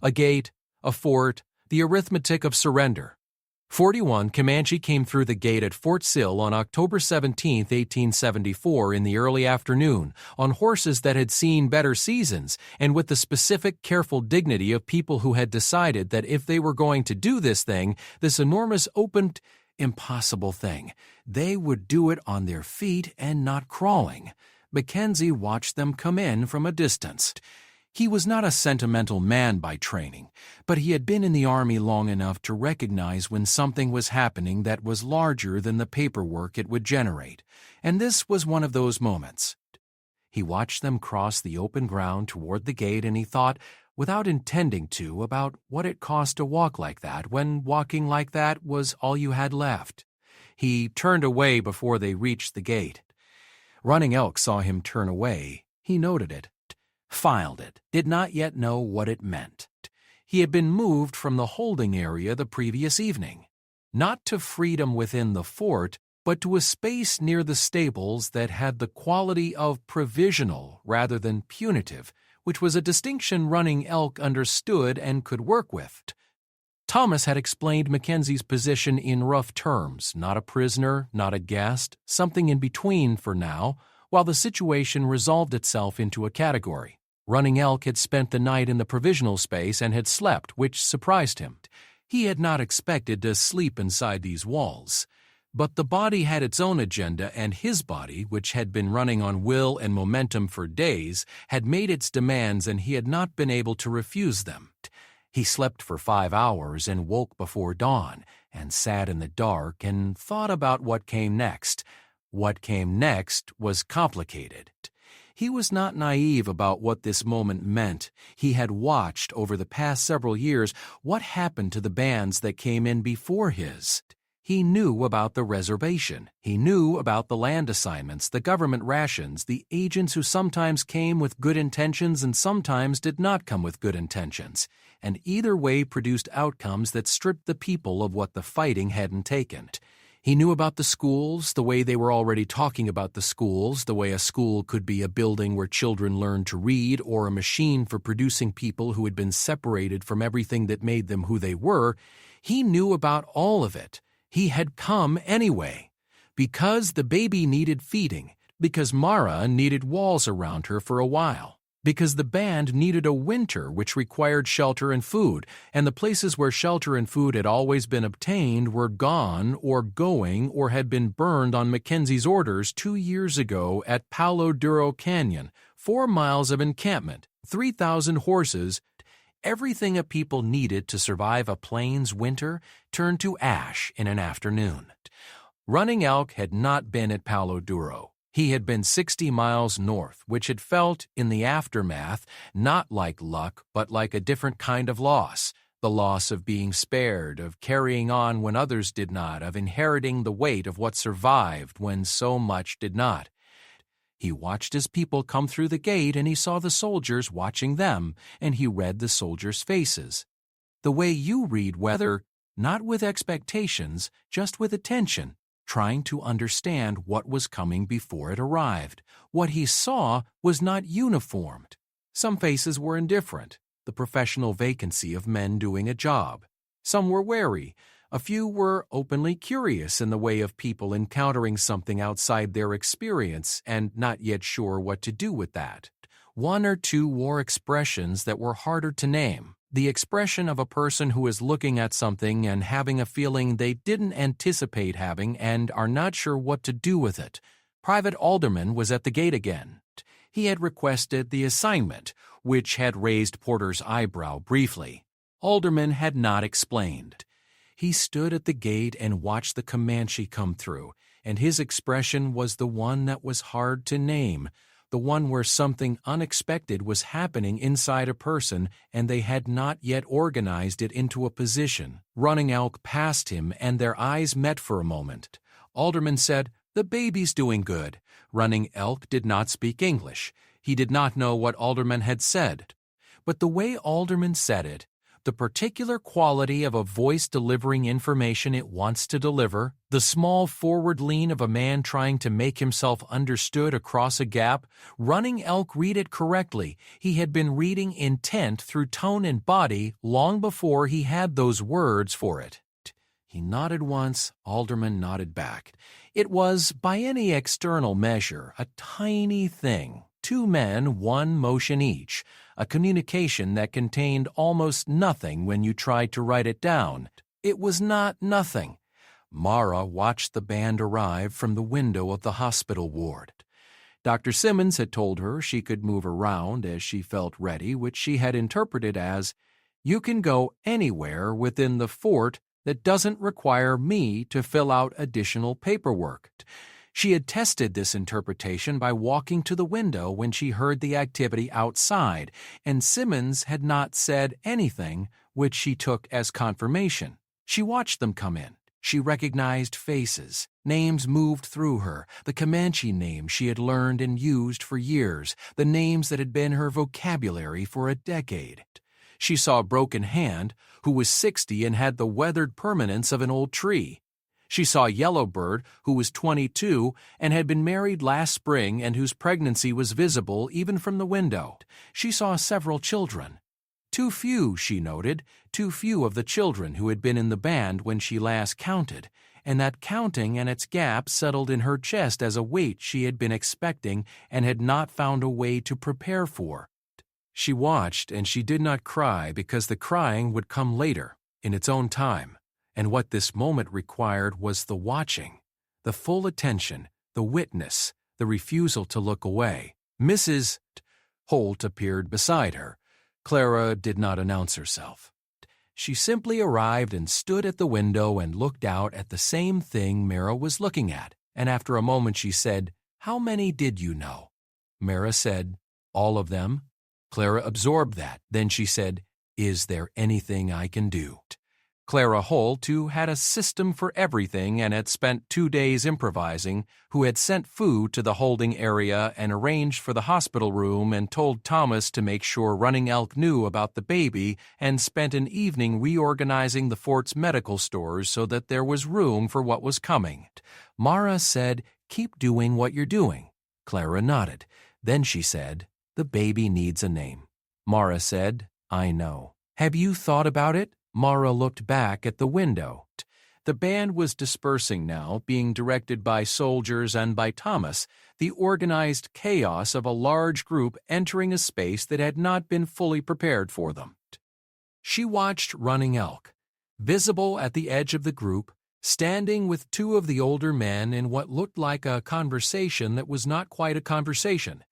a gate, a fort, the arithmetic of surrender. 41 Comanche came through the gate at Fort Sill on October 17, 1874 in the early afternoon, on horses that had seen better seasons, and with the specific, careful dignity of people who had decided that if they were going to do this thing, this enormous, open, impossible thing, they would do it on their feet and not crawling. Mackenzie watched them come in from a distance. He was not a sentimental man by training, but he had been in the army long enough to recognize when something was happening that was larger than the paperwork it would generate, and this was one of those moments. He watched them cross the open ground toward the gate, and he thought, without intending to, about what it cost to walk like that when walking like that was all you had left. He turned away before they reached the gate. Running Elk saw him turn away. He noted it, filed it, did not yet know what it meant. He had been moved from the holding area the previous evening, not to freedom within the fort, but to a space near the stables that had the quality of provisional rather than punitive, which was a distinction Running Elk understood and could work with. Thomas had explained Mackenzie's position in rough terms, not a prisoner, not a guest, something in between for now, while the situation resolved itself into a category. Running Elk had spent the night in the provisional space and had slept, which surprised him. He had not expected to sleep inside these walls. But the body had its own agenda, and his body, which had been running on will and momentum for days, had made its demands, and he had not been able to refuse them. He slept for 5 hours and woke before dawn, and sat in the dark and thought about what came next. What came next was complicated. He was not naive about what this moment meant. He had watched over the past several years what happened to the bands that came in before his. He knew about the reservation. He knew about the land assignments, the government rations, the agents who sometimes came with good intentions and sometimes did not come with good intentions, and either way produced outcomes that stripped the people of what the fighting hadn't taken. He knew about the schools, the way they were already talking about the schools, the way a school could be a building where children learned to read or a machine for producing people who had been separated from everything that made them who they were. He knew about all of it. He had come anyway. Because the baby needed feeding, because Mara needed walls around her for a while, because the band needed a winter which required shelter and food, and the places where shelter and food had always been obtained were gone or going or had been burned on Mackenzie's orders 2 years ago at Palo Duro Canyon, 4 miles of encampment, 3,000 horses. Everything a people needed to survive a plains winter turned to ash in an afternoon. Running Elk had not been at Palo Duro. He had been 60 miles north, which had felt, in the aftermath, not like luck, but like a different kind of loss. The loss of being spared, of carrying on when others did not, of inheriting the weight of what survived when so much did not. He watched his people come through the gate, and he saw the soldiers watching them, and he read the soldiers' faces. The way you read weather, not with expectations, just with attention, trying to understand what was coming before it arrived. What he saw was not uniformed. Some faces were indifferent, the professional vacancy of men doing a job. Some were wary. A few were openly curious in the way of people encountering something outside their experience and not yet sure what to do with that. 1 or 2 wore expressions that were harder to name. The expression of a person who is looking at something and having a feeling they didn't anticipate having and are not sure what to do with it. Private Alderman was at the gate again. He had requested the assignment, which had raised Porter's eyebrow briefly. Alderman had not explained. He stood at the gate and watched the Comanche come through, and his expression was the one that was hard to name, the one where something unexpected was happening inside a person and they had not yet organized it into a position. Running Elk passed him and their eyes met for a moment. Alderman said, "The baby's doing good." Running Elk did not speak English. He did not know what Alderman had said, but the way Alderman said it, the particular quality of a voice delivering information it wants to deliver, the small forward lean of a man trying to make himself understood across a gap, Running Elk read it correctly. He had been reading intent through tone and body long before he had those words for it. He nodded once, Alderman nodded back. It was, by any external measure, a tiny thing. 2 men, 1 motion each, a communication that contained almost nothing when you tried to write it down. It was not nothing. Mara watched the band arrive from the window of the hospital ward. Dr. Simmons had told her she could move around as she felt ready, which she had interpreted as, "You can go anywhere within the fort that doesn't require me to fill out additional paperwork." She had tested this interpretation by walking to the window when she heard the activity outside, and Simmons had not said anything, which she took as confirmation. She watched them come in. She recognized faces. Names moved through her, the Comanche names she had learned and used for years, the names that had been her vocabulary for a decade. She saw Broken Hand, who was 60 and had the weathered permanence of an old tree. She saw Yellowbird, who was 22 and had been married last spring and whose pregnancy was visible even from the window. She saw several children. Too few, she noted, too few of the children who had been in the band when she last counted, and that counting and its gap settled in her chest as a weight she had been expecting and had not found a way to prepare for. She watched, and she did not cry because the crying would come later, in its own time. And what this moment required was the watching, the full attention, the witness, the refusal to look away. Mrs. Holt appeared beside her. Clara did not announce herself. She simply arrived and stood at the window and looked out at the same thing Mara was looking at, and after a moment she said, "How many did you know?" Mara said, "All of them." Clara absorbed that. Then she said, "Is there anything I can do?" Clara Holt, who had a system for everything and had spent 2 days improvising, who had sent food to the holding area and arranged for the hospital room and told Thomas to make sure Running Elk knew about the baby and spent an evening reorganizing the fort's medical stores so that there was room for what was coming. Mara said, "Keep doing what you're doing." Clara nodded. Then she said, "The baby needs a name." Mara said, "I know. Have you thought about it?" Mara looked back at the window. The band was dispersing now, being directed by soldiers and by Thomas, the organized chaos of a large group entering a space that had not been fully prepared for them. She watched Running Elk, visible at the edge of the group, standing with 2 of the older men in what looked like a conversation that was not quite a conversation.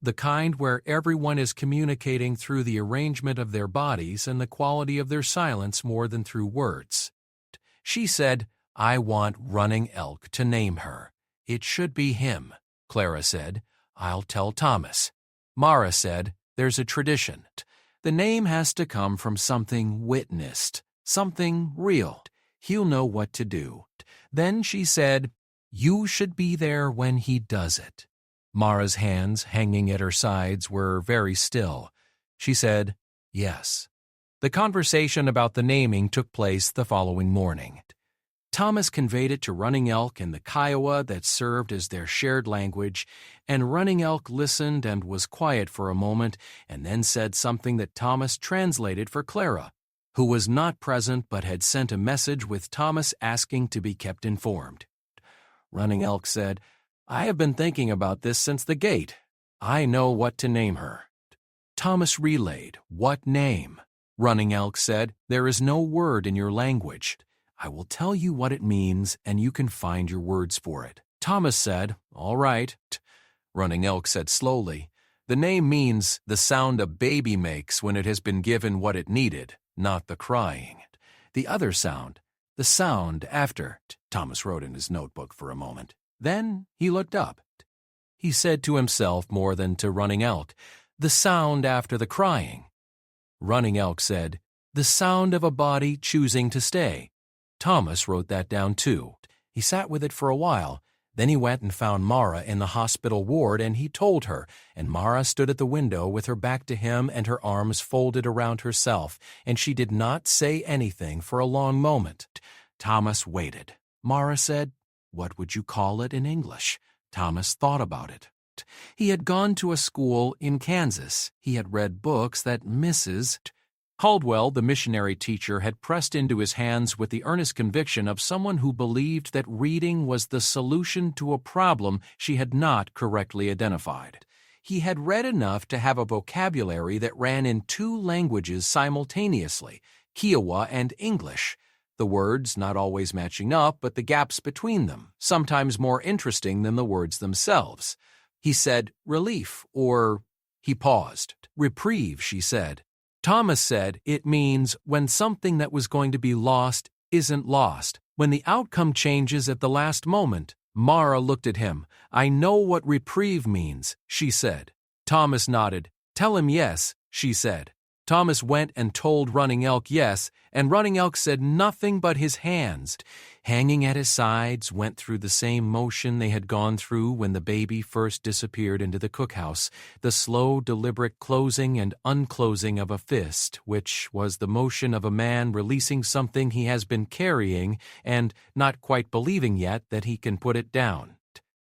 The kind where everyone is communicating through the arrangement of their bodies and the quality of their silence more than through words. She said, "I want Running Elk to name her. It should be him." Clara said, "I'll tell Thomas." Mara said, "There's a tradition. The name has to come from something witnessed, something real. He'll know what to do." Then she said, "You should be there when he does it." Mara's hands, hanging at her sides, were very still. She said, "Yes." The conversation about the naming took place the following morning. Thomas conveyed it to Running Elk in the Kiowa that served as their shared language, and Running Elk listened and was quiet for a moment and then said something that Thomas translated for Clara, who was not present but had sent a message with Thomas asking to be kept informed. Running Elk said, "I have been thinking about this since the gate. I know what to name her." Thomas relayed, "What name?" Running Elk said, "There is no word in your language. I will tell you what it means, and you can find your words for it." Thomas said, "All right." Running Elk said slowly, "The name means the sound a baby makes when it has been given what it needed, not the crying. The other sound, the sound after." Thomas wrote in his notebook for a moment. Then he looked up. He said to himself more than to Running Elk, "The sound after the crying." Running Elk said, "The sound of a body choosing to stay." Thomas wrote that down too. He sat with it for a while. Then he went and found Mara in the hospital ward, and he told her, and Mara stood at the window with her back to him and her arms folded around herself, and she did not say anything for a long moment. Thomas waited. Mara said, "What would you call it in English?" Thomas thought about it. He had gone to a school in Kansas. He had read books that Mrs. Caldwell, the missionary teacher, had pressed into his hands with the earnest conviction of someone who believed that reading was the solution to a problem she had not correctly identified. He had read enough to have a vocabulary that ran in two languages simultaneously, Kiowa and English. The words not always matching up, but the gaps between them, sometimes more interesting than the words themselves. He said, "relief," or he paused. "Reprieve," she said. Thomas said, "It means when something that was going to be lost isn't lost, when the outcome changes at the last moment." Mara looked at him. "I know what reprieve means," she said. Thomas nodded. "Tell him yes," she said. Thomas went and told Running Elk yes, and Running Elk said nothing but his hands, hanging at his sides, went through the same motion they had gone through when the baby first disappeared into the cookhouse, the slow, deliberate closing and unclosing of a fist, which was the motion of a man releasing something he has been carrying and not quite believing yet that he can put it down.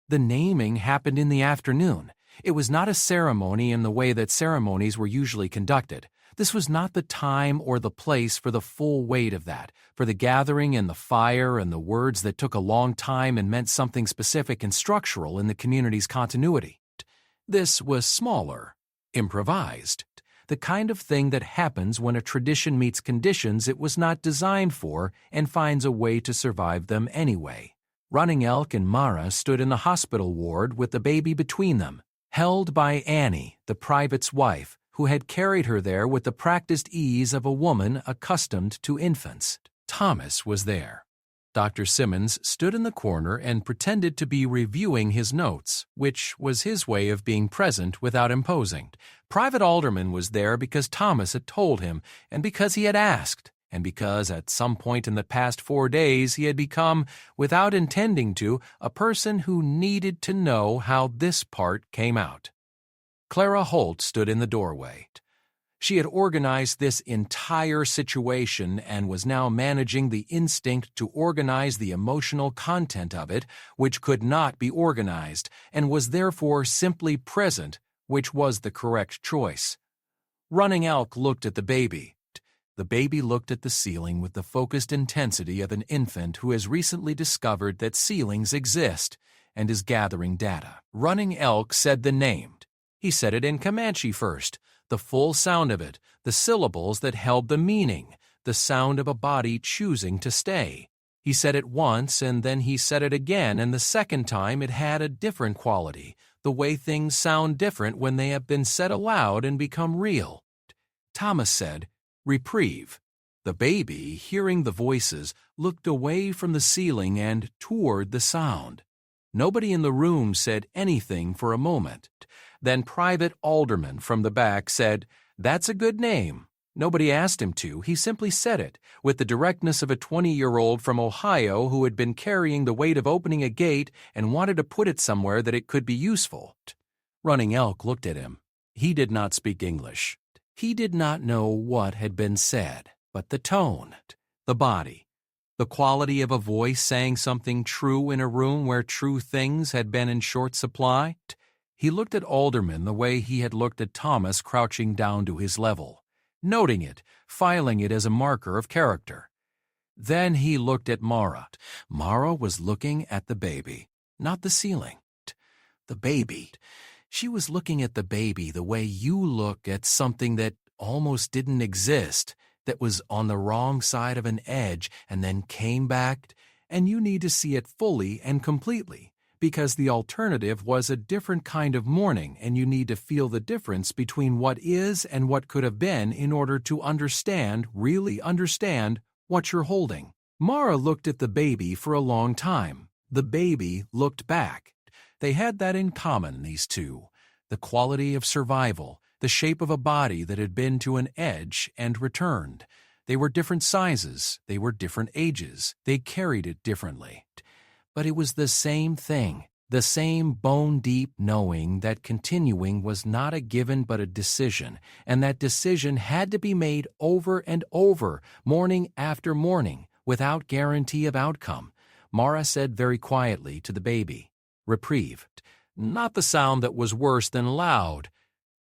The naming happened in the afternoon. It was not a ceremony in the way that ceremonies were usually conducted. This was not the time or the place for the full weight of that, for the gathering and the fire and the words that took a long time and meant something specific and structural in the community's continuity. This was smaller, improvised, the kind of thing that happens when a tradition meets conditions it was not designed for and finds a way to survive them anyway. Running Elk and Mara stood in the hospital ward with the baby between them, held by Annie, the private's wife, who had carried her there with the practiced ease of a woman accustomed to infants. Thomas was there. Dr. Simmons stood in the corner and pretended to be reviewing his notes, which was his way of being present without imposing. Private Alderman was there because Thomas had told him, and because he had asked, and because at some point in the past 4 days he had become, without intending to, a person who needed to know how this part came out. Clara Holt stood in the doorway. She had organized this entire situation and was now managing the instinct to organize the emotional content of it, which could not be organized, and was therefore simply present, which was the correct choice. Running Elk looked at the baby. The baby looked at the ceiling with the focused intensity of an infant who has recently discovered that ceilings exist and is gathering data. Running Elk said the name. He said it in Comanche first, the full sound of it, the syllables that held the meaning, the sound of a body choosing to stay. He said it once, and then he said it again, and the second time it had a different quality, the way things sound different when they have been said aloud and become real. Thomas said, "Reprieve." The baby, hearing the voices, looked away from the ceiling and toward the sound. Nobody in the room said anything for a moment. Then Private Alderman from the back said, "That's a good name." Nobody asked him to. He simply said it, with the directness of a 20-year-old from Ohio who had been carrying the weight of opening a gate and wanted to put it somewhere that it could be useful. Running Elk looked at him. He did not speak English. He did not know what had been said, but the tone, the body, the quality of a voice saying something true in a room where true things had been in short supply. He looked at Alderman the way he had looked at Thomas crouching down to his level, noting it, filing it as a marker of character. Then he looked at Mara. Mara was looking at the baby, not the ceiling. The baby. She was looking at the baby the way you look at something that almost didn't exist, that was on the wrong side of an edge and then came back, and you need to see it fully and completely, because the alternative was a different kind of mourning, and you need to feel the difference between what is and what could have been in order to understand, really understand, what you're holding. Mara looked at the baby for a long time. The baby looked back. They had that in common, these two, the quality of survival, the shape of a body that had been to an edge and returned. They were different sizes, they were different ages, they carried it differently. But it was the same thing, the same bone-deep knowing that continuing was not a given but a decision, and that decision had to be made over and over, morning after morning, without guarantee of outcome. Mara said very quietly to the baby, "Reprieve." Not the sound that was worse than loud.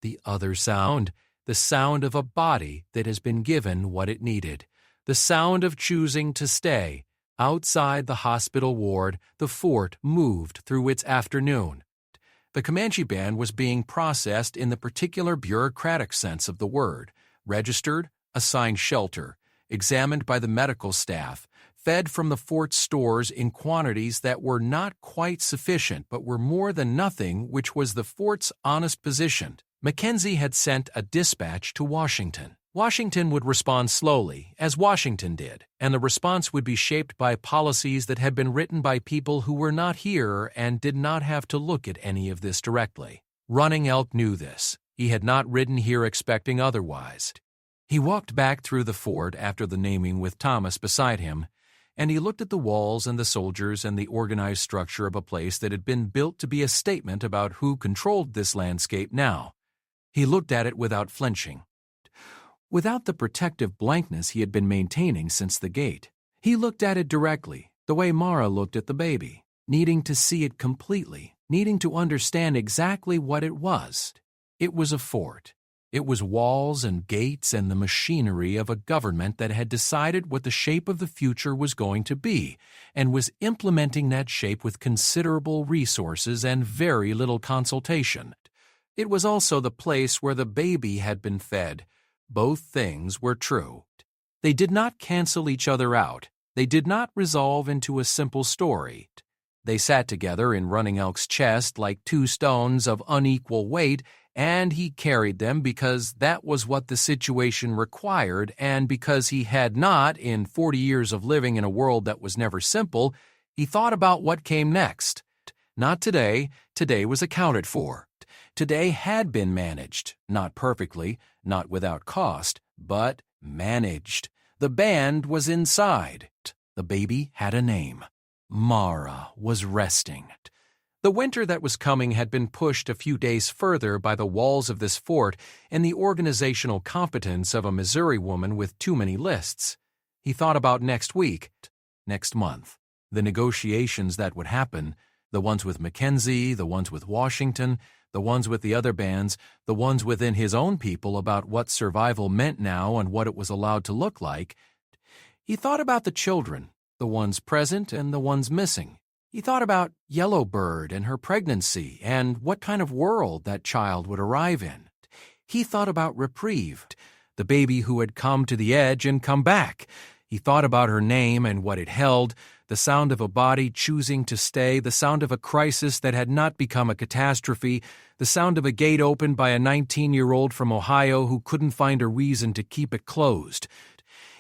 The other sound, the sound of a body that has been given what it needed. The sound of choosing to stay. Outside the hospital ward, the fort moved through its afternoon. The Comanche band was being processed in the particular bureaucratic sense of the word, registered, assigned shelter, examined by the medical staff, fed from the fort's stores in quantities that were not quite sufficient but were more than nothing, which was the fort's honest position. Mackenzie had sent a dispatch to Washington. Washington would respond slowly, as Washington did, and the response would be shaped by policies that had been written by people who were not here and did not have to look at any of this directly. Running Elk knew this. He had not ridden here expecting otherwise. He walked back through the fort after the naming with Thomas beside him, and he looked at the walls and the soldiers and the organized structure of a place that had been built to be a statement about who controlled this landscape now. He looked at it without flinching, without the protective blankness he had been maintaining since the gate. He looked at it directly, the way Mara looked at the baby, needing to see it completely, needing to understand exactly what it was. It was a fort. It was walls and gates and the machinery of a government that had decided what the shape of the future was going to be and was implementing that shape with considerable resources and very little consultation. It was also the place where the baby had been fed. Both things were true. They did not cancel each other out. They did not resolve into a simple story. They sat together in Running Elk's chest like two stones of unequal weight, and he carried them because that was what the situation required, and because he had not, in 40 years of living in a world that was never simple, he thought about what came next. Not today. Today was accounted for. Today had been managed, not perfectly, not without cost, but managed. The band was inside. The baby had a name. Mara was resting. The winter that was coming had been pushed a few days further by the walls of this fort and the organizational competence of a Missouri woman with too many lists. He thought about next week, next month, the negotiations that would happen, the ones with Mackenzie, the ones with Washington, the ones with the other bands, the ones within his own people about what survival meant now and what it was allowed to look like. He thought about the children, the ones present and the ones missing. He thought about Yellowbird and her pregnancy and what kind of world that child would arrive in. He thought about Reprieve, the baby who had come to the edge and come back. He thought about her name and what it held, the sound of a body choosing to stay, the sound of a crisis that had not become a catastrophe, the sound of a gate opened by a 19-year-old from Ohio who couldn't find a reason to keep it closed.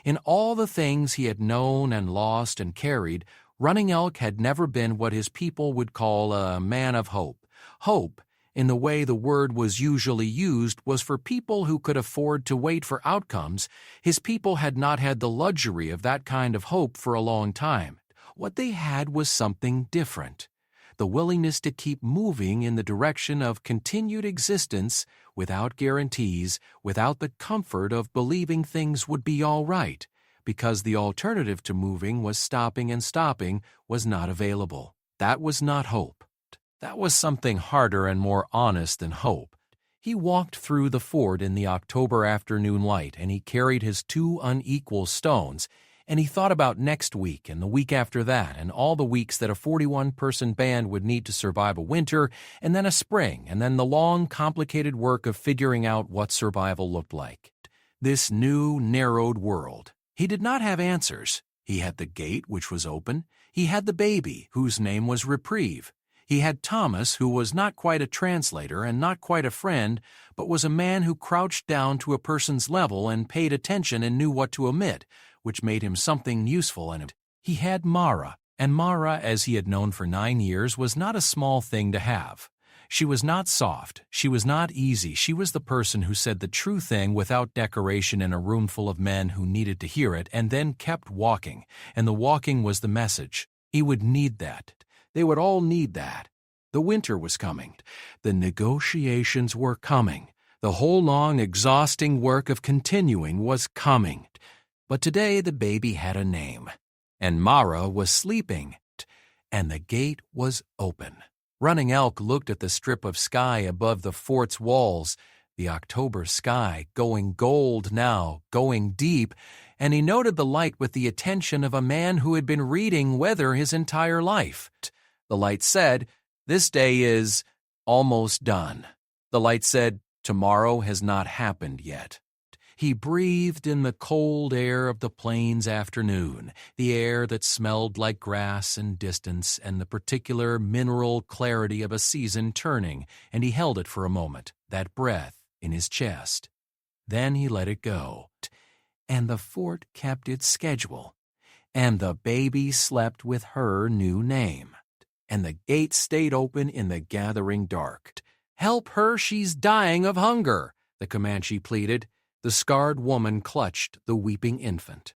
In all the things he had known and lost and carried, Running Elk had never been what his people would call a man of hope. Hope, in the way the word was usually used, was for people who could afford to wait for outcomes. His people had not had the luxury of that kind of hope for a long time. What they had was something different. The willingness to keep moving in the direction of continued existence without guarantees, without the comfort of believing things would be all right, because the alternative to moving was stopping, and stopping was not available. That was not hope. That was something harder and more honest than hope. He walked through the fort in the October afternoon light, and he carried his two unequal stones, and he thought about next week and the week after that and all the weeks that a 41-person band would need to survive a winter and then a spring and then the long, complicated work of figuring out what survival looked like. This new, narrowed world. He did not have answers. He had the gate, which was open. He had the baby, whose name was Reprieve. He had Thomas, who was not quite a translator and not quite a friend, but was a man who crouched down to a person's level and paid attention and knew what to omit, which made him something useful in it. He had Mara, and Mara, as he had known for 9 years, was not a small thing to have. She was not soft. She was not easy. She was the person who said the true thing without decoration in a room full of men who needed to hear it and then kept walking, and the walking was the message. He would need that. They would all need that. The winter was coming. The negotiations were coming. The whole long, exhausting work of continuing was coming. But today the baby had a name, and Mara was sleeping, and the gate was open. Running Elk looked at the strip of sky above the fort's walls, the October sky, going gold now, going deep, and he noted the light with the attention of a man who had been reading weather his entire life. The light said, "This day is almost done." The light said, "Tomorrow has not happened yet." He breathed in the cold air of the plains afternoon, the air that smelled like grass and distance and the particular mineral clarity of a season turning, and he held it for a moment, that breath, in his chest. Then he let it go, and the fort kept its schedule, and the baby slept with her new name, and the gate stayed open in the gathering dark. "Help her, she's dying of hunger," the Comanche pleaded. The scarred woman clutched the weeping infant.